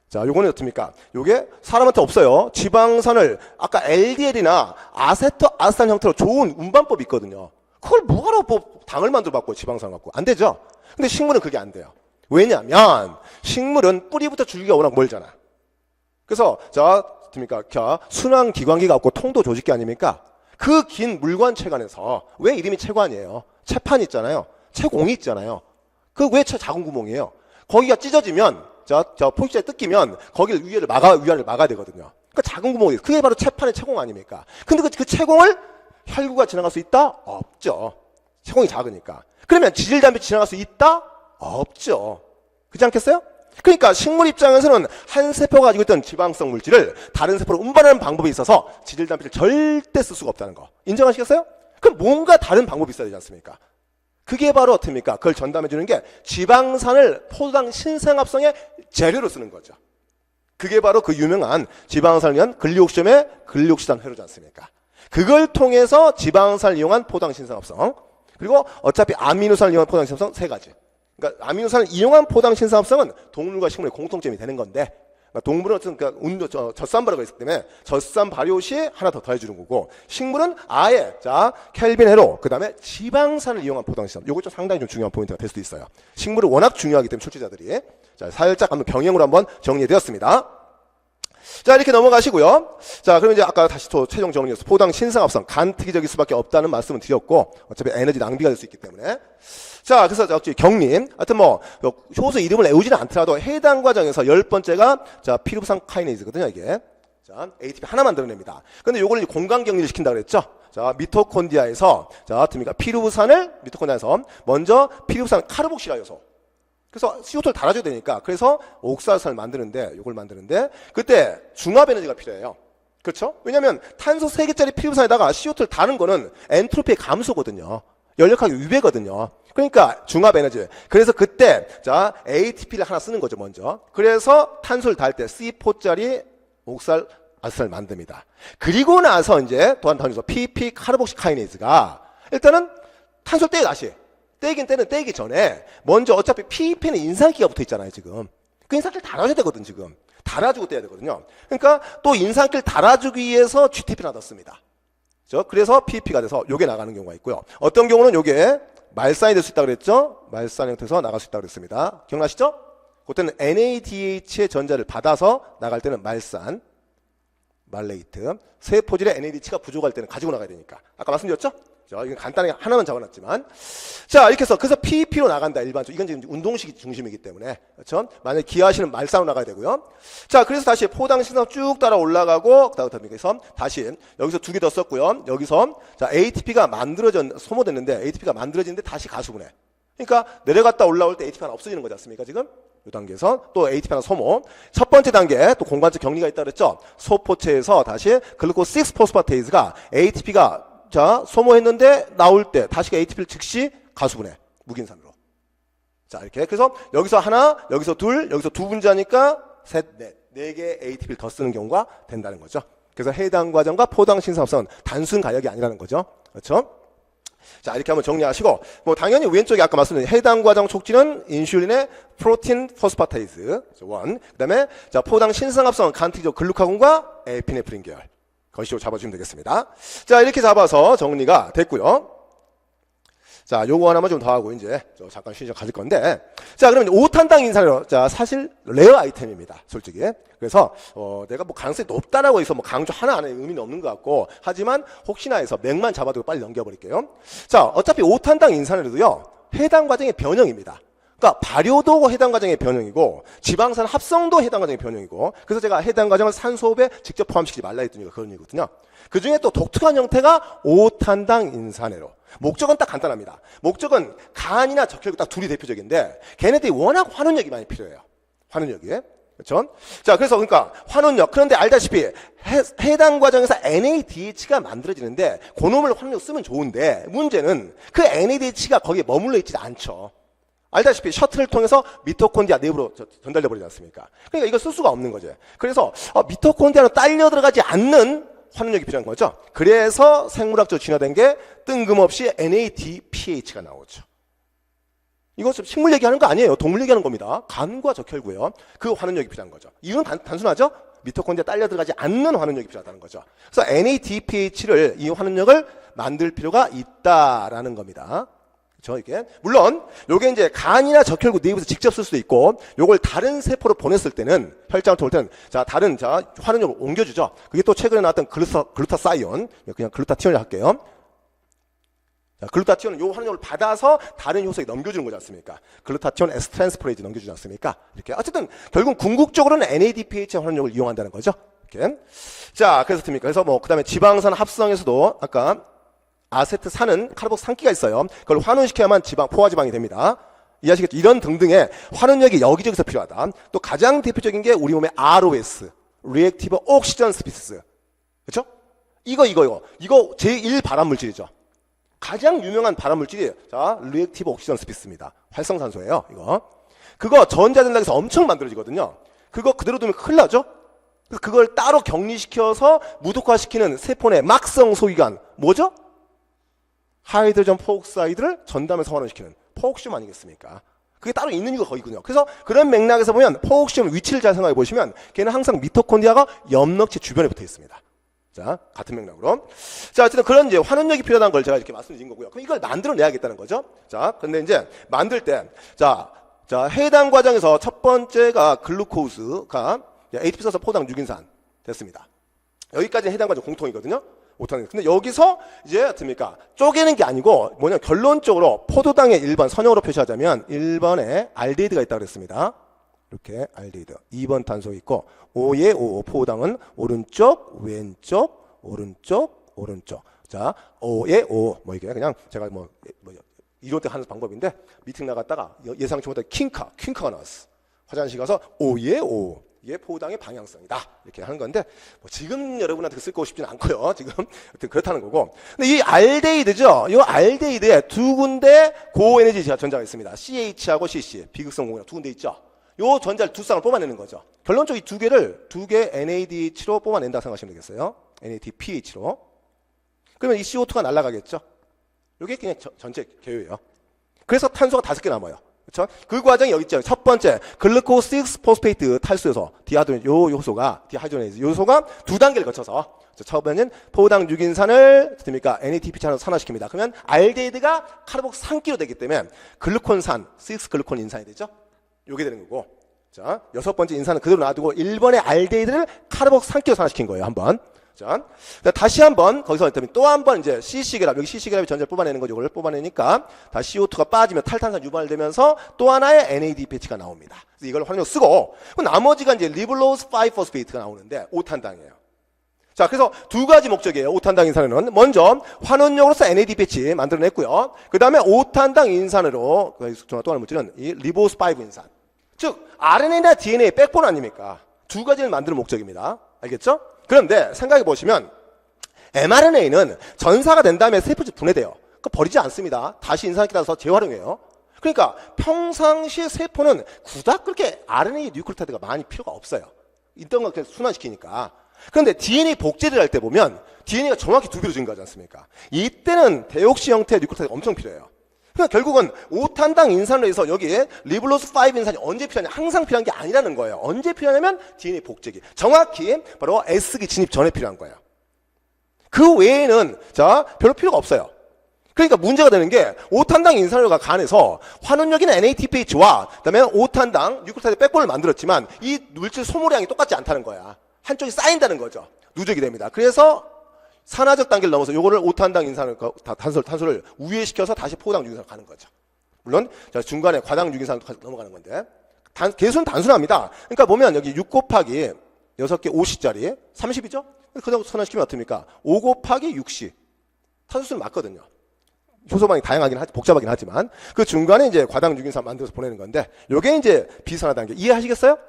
자, 요거는 어떻습니까? 요게 사람한테 없어요. 지방산을 아까 LDL이나 아세토아세탄 형태로 좋은 운반법이 있거든요. 그걸 뭐하러 당을 만들어 갖고 지방산 갖고 안 되죠. 근데 식물은 그게 안 돼요. 왜냐하면 식물은 뿌리부터 줄기가 워낙 멀잖아. 그래서 자 순환 기관기가 없고 통도 조직기 아닙니까? 그 긴 물관체관에서 왜 이름이 체관이에요? 체판이 있잖아요. 체공이 있잖아요. 그 왜 작은 구멍이에요? 거기가 찢어지면 포식자에 뜯기면 거기를 위아래를 막아야 되거든요. 그러니까 작은 구멍이 그게 바로 체판의 체공 아닙니까? 근데 그 체공을 혈구가 지나갈 수 있다? 없죠. 체공이 작으니까. 그러면 지질담배 지나갈 수 있다? 없죠. 그렇지 않겠어요? 그러니까 식물 입장에서는 한 세포가 가지고 있던 지방성 물질을 다른 세포로 운반하는 방법이 있어서 지질담배를 절대 쓸 수가 없다는 거. 인정하시겠어요? 그럼 뭔가 다른 방법이 있어야 되지 않습니까? 그게 바로 어떻습니까? 그걸 전담해 주는 게 지방산을 포도당 신생합성의 재료로 쓰는 거죠. 그게 바로 그 유명한 지방산을 위한 글리옥시즘의 글리옥시단 회로지 않습니까? 그걸 통해서 지방산을 이용한 포도당 신생합성, 그리고 어차피 아미노산을 이용한 포도당 신생합성 세 가지. 그러니까 아미노산을 이용한 포도당 신생합성은 동물과 식물의 공통점이 되는 건데, 동물은 어쨌든 젖산 발효가 있기 때문에 젖산 발효 시 하나 더 더해주는 거고, 식물은 아예 켈빈 회로, 그 다음에 지방산을 이용한 포도당 신생합성. 요거 좀 상당히 좀 중요한 포인트가 될 수도 있어요. 식물은 워낙 중요하기 때문에 출제자들이. 자, 살짝 한번 병행으로 한번 정리되었습니다. 자, 이렇게 넘어가시고요. 자, 그럼 이제 아까 다시 또 최종 정리해서 포도당 신생합성 간특기적일 수밖에 없다는 말씀을 드렸고, 어차피 에너지 낭비가 될 수 있기 때문에. 자, 그래서 경림. 하여튼 효소 이름을 외우지는 않더라도 해당 과정에서 10번째가 피루산 카이네이즈거든요, 이게. 자, ATP 하나 만들어냅니다. 근데 요걸 공간 격리를 시킨다고 그랬죠? 자, 미토콘드리아에서 피루산을 미토콘드리아에서 먼저 피루산 카르복실화 요소. 그래서 CO2를 달아줘야 되니까, 그래서 옥살산을 만드는데, 요걸 만드는데, 그때 중합 에너지가 필요해요. 그렇죠? 왜냐면 탄소 3개짜리 피루산에다가 CO2를 다는 거는 엔트로피의 감소거든요. 연력하기 위배거든요. 그러니까 중합 에너지. 그래서 그때 ATP를 하나 쓰는 거죠, 먼저. 그래서 탄소를 달 때 C4짜리 옥살 아스를 만듭니다. 그리고 나서 이제 또한 단위에서 PP 카르복시카이네이즈가 일단은 탄소를 떼요, 다시. 떼기 전에 먼저 어차피 PEP는 인산기가 붙어 있잖아요, 지금. 그 인산기를 달아줘야 되거든, 지금. 달아주고 떼야 되거든요. 그러니까 또 인산기를 달아주기 위해서 GTP를 넣습니다. 그래서 PEP가 돼서 요게 나가는 경우가 있고요. 어떤 경우는 요게 말산이 될 수 있다고 그랬죠? 말산 형태에서 나갈 수 있다고 그랬습니다. 기억나시죠? 그때는 NADH의 전자를 받아서 나갈 때는 말산, 말레이트. 세포질에 NADH가 부족할 때는 가지고 나가야 되니까. 아까 말씀드렸죠? 이건 간단하게 하나만 적어놨지만. 자, 이렇게 해서, 그래서 PEP로 나간다, 일반적으로. 이건 지금 운동식 중심이기 때문에. 그렇죠? 만약에 기하시는 말산으로 나가야 되고요. 자, 그래서 다시 포당 신성 쭉 따라 올라가고, 그래서 다시, 여기서 2개 더 썼고요. 여기서, ATP가 소모됐는데, ATP가 만들어지는데 다시 가수분해. 그러니까 내려갔다 올라올 때 ATP 하나 없어지는 거지 않습니까, 지금? 이 단계에서 또 ATP 하나 소모. 첫 번째 단계, 또 공간적 격리가 있다 그랬죠? 소포체에서 다시 글루코 6포스파테이즈가 ATP가 소모했는데 나올 때 다시 ATP를 즉시 가수분해, 무기인산으로. 자, 이렇게. 그래서 여기서 하나, 여기서 둘, 여기서 두 분자니까 셋, 넷. 4개의 ATP를 더 쓰는 경우가 된다는 거죠. 그래서 해당 과정과 포당 신사합성은 단순 가역이 아니라는 거죠. 그렇죠? 자, 이렇게 한번 정리하시고, 당연히 왼쪽에 아까 말씀드린 해당 과정 촉진은 인슐린의 프로틴 포스파테이즈 1. 그 다음에, 포당 신상합성 간특기적 글루카곤과 에피네프린 계열. 거시로 잡아주시면 되겠습니다. 자, 이렇게 잡아서 정리가 됐고요. 자, 요거 하나만 좀 더 하고 이제 잠깐 쉬죠 가질 건데, 자, 그러면 5탄당 인산으로, 사실 레어 아이템입니다, 솔직히. 그래서 내가 가능성이 높다라고 해서 강조 하나 안에 의미는 없는 것 같고, 하지만 혹시나 해서 맥만 잡아두고 빨리 넘겨버릴게요. 자, 어차피 5탄당 인산으로도요 해당 과정의 변형입니다. 그러니까 발효도 해당 과정의 변형이고 지방산 합성도 해당 과정의 변형이고, 그래서 제가 해당 과정을 산소호흡에 직접 포함시키지 말라 했던 이유가 그런 이유거든요. 그 중에 또 독특한 형태가 5탄당 인산회로. 목적은 딱 간단합니다. 목적은 간이나 적혈구 딱 둘이 대표적인데, 걔네들이 워낙 환원력이 많이 필요해요. 환원력이. 그렇죠? 자, 그래서 그러니까 환원력. 그런데 알다시피 해당 과정에서 NADH가 만들어지는데 그놈을 환원력 쓰면 좋은데, 문제는 그 NADH가 거기에 머물러 있지 않죠. 알다시피 셔틀을 통해서 미토콘드리아 내부로 전달돼 버리지 않습니까? 그러니까 이걸 쓸 수가 없는 거죠. 그래서 미토콘드리아로 딸려 들어가지 않는 환원력이 필요한 거죠. 그래서 생물학적으로 진화된 게 뜬금없이 NADPH가 나오죠. 이거 식물 얘기하는 거 아니에요. 동물 얘기하는 겁니다. 간과 적혈구요. 그 환원력이 필요한 거죠. 이유는 단순하죠. 미토콘드리아 딸려 들어가지 않는 환원력이 필요하다는 거죠. 그래서 NADPH를 이 환원력을 만들 필요가 있다라는 겁니다. 그렇죠? 이게 물론 요게 이제 간이나 적혈구 내부에서 직접 쓸 수도 있고, 요걸 다른 세포로 보냈을 때는 혈장을 통할 때는 다른 환원력을 옮겨주죠. 그게 또 최근에 나왔던 글루타사이온, 그냥 글루타티온을 할게요. 자, 글루타티온은 요 환원력을 받아서 다른 효소에 넘겨주는 거지 않습니까? 글루타티온 S 트랜스포레이즈 넘겨주지 않습니까? 이렇게 어쨌든 결국 궁극적으로는 NADPH 환원력을 이용한다는 거죠. 이렇게. 자, 그래서 뭐 그다음에 지방산 합성에서도 아까 아세트산은 카르복산기가 있어요. 그걸 환원시켜야만 포화지방이 됩니다. 이해하시겠죠? 이런 등등의 환원력이 여기저기서 필요하다. 또 가장 대표적인 게 우리 몸의 ROS, 리액티브 옥시전 스피시스. 그렇죠? 이거 제1 발암물질이죠. 가장 유명한 발암물질이 리액티브 옥시전 스피시스입니다. 활성산소예요. 그거 전자전락에서 엄청 만들어지거든요. 그거 그대로 두면 큰일 나죠? 그래서 그걸 따로 격리시켜서 무독화시키는 세포 내 막성 소위관 뭐죠? 하이드로전 포옥사이드를 전담해서 환원시키는 포옥시움 아니겠습니까? 그게 따로 있는 이유가 거기군요. 그래서 그런 맥락에서 보면 포옥시움 위치를 잘 생각해 보시면 걔는 항상 미토콘드리아가 염록체 주변에 붙어 있습니다. 자, 같은 맥락으로. 자, 어쨌든 그런 이제 환원력이 필요하다는 걸 제가 이렇게 말씀드린 거고요. 그럼 이걸 만들어내야겠다는 거죠. 자, 근데 이제 만들 때, 자, 해당 과정에서 첫 번째가 글루코스가 ATP 써서 포당 6인산 됐습니다. 여기까지는 해당 과정 공통이거든요. 근데 여기서 이제 어떻습니까? 쪼개는 게 아니고 결론적으로 포도당의 1번 선형으로 표시하자면 1번에 알데히드가 있다고 그랬습니다. 이렇게 알데히드 2번 탄소 있고 5에 5 포도당은 오른쪽 왼쪽 오른쪽 자 5에 5 뭐 이게 그냥 제가 뭐 이론 때 하는 방법인데 미팅 나갔다가 예상치 못한 퀸카가 나왔어. 화장실 가서 5에 5 이게 포당의 방향성이다 이렇게 하는 건데 뭐 지금 여러분한테 쓸 거 싶지는 않고요. 지금 그렇다는 거고. 근데 이 알데히드죠. 이 알데히드에 두 군데 고에너지 전자가 있습니다. CH하고 CC 비극성 공이랑 두 군데 있죠. 요 전자를 두 쌍을 뽑아내는 거죠. 결론적으로 이 두 개 NADH로 뽑아낸다 생각하시면 되겠어요. NADPH로. 그러면 이 CO2가 날아가겠죠. 이게 그냥 전체 개요예요. 그래서 탄소가 5개 남아요. 그렇죠? 그 과정이 여기 있죠. 첫 번째 글루코스 6포스페이트 탈수요소 디하이드로네이즈 요 요소가 디하이드로네이즈 요소가 두 단계를 거쳐서 첫 번째는 포당 6인산을 NADPH로 산화시킵니다. 그러면 알데히드가 카르복산기로 되기 때문에 글루콘산 6글루콘 인산이 되죠. 요게 되는 거고. 자, 여섯 번째 인산은 그대로 놔두고 1번의 알데히드를 카르복산기로 산화시킨 거예요. 한번. 자, 다시 한번 거기서 또 한 번 이제 CC계랍 여기 CC계랍이 전자를 뽑아내는 거죠. 이걸 뽑아내니까 다시 CO2가 빠지면 탈탄산 유발되면서 또 하나의 NADPH가 나옵니다. 그래서 이걸 환원력 쓰고 나머지가 이제 리블로스 5포스페이트가 나오는데 오탄당이에요. 자, 그래서 두 가지 목적이에요. 오탄당 인산에는 먼저 환원력으로서 NADPH 만들어냈고요. 그 다음에 오탄당 인산으로 또 하나 물질은 이 리보스 5 인산. 즉 RNA나 DNA 백본 아닙니까? 두 가지를 만드는 목적입니다. 알겠죠? 그런데 생각해 보시면 mRNA는 전사가 된 다음에 세포질 분해돼요. 그거 버리지 않습니다. 다시 인산화시키 따라서 재활용해요. 그러니까 평상시에 세포는 그닥 그렇게 RNA 뉴클레오타이드가 많이 필요가 없어요. 있던 거 그냥 순환시키니까. 그런데 DNA 복제를 할 때 보면 DNA가 정확히 2배로 증가하지 않습니까? 이때는 데옥시 형태의 뉴클레오타이드가 엄청 필요해요. 그러니까 결국은 오탄당 인산으로 해서 여기에 리블로스 5 인산이 언제 필요하냐? 항상 필요한 게 아니라는 거예요. 언제 필요하냐면 DNA 복제기. 정확히 바로 S기 진입 전에 필요한 거예요. 그 외에는 별로 필요가 없어요. 그러니까 문제가 되는 게 오탄당 인산으로가 간에서 환원력인 NADPH와 그다음에 오탄당 뉴클레오타이드 백본을 만들었지만 이 물질 소모량이 똑같지 않다는 거야. 한쪽이 쌓인다는 거죠. 누적이 됩니다. 그래서 산화적 단계를 넘어서 요거를 오탄당 인산을 탄소를 우회시켜서 다시 포당 6인산으로 가는 거죠. 물론 중간에 과당 6인산으로 넘어가는 건데 개수는 단순합니다. 그러니까 보면 여기 6 곱하기 6개 50짜리 30이죠? 그다음 산화시키면 어떻습니까? 5 곱하기 60 탄소수는 맞거든요. 효소방이 복잡하긴 하지만 그 중간에 이제 과당 6인산 만들어서 보내는 건데 요게 이제 비산화 단계 이해하시겠어요?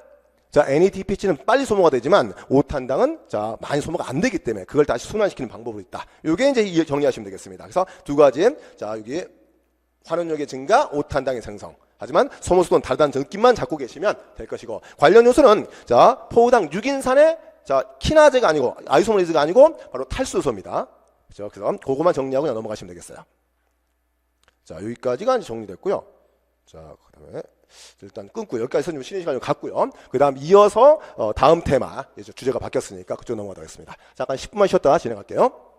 자, NADPH는 빨리 소모가 되지만 오탄당은 많이 소모가 안 되기 때문에 그걸 다시 순환시키는 방법으로 있다. 요게 이제 정리하시면 되겠습니다. 그래서 두 가지, 여기 환원력의 증가, 오탄당의 생성. 하지만 소모 수도는 다르다는 느낌만 잡고 계시면 될 것이고 관련 요소는 포당 6인산의 키나제가 아니고 아이소모레이즈가 아니고 바로 탈수요소입니다. 그래서 그거만 정리하고 넘어가시면 되겠어요. 자, 여기까지가 이제 정리됐고요. 자, 그다음에 일단 끊고 여기까지 설명 쉬는 시간을 갖고요. 그 다음 이어서 다음 테마 이제 주제가 바뀌었으니까 그쪽 넘어가도록 하겠습니다. 잠깐 10분만 쉬었다 진행할게요.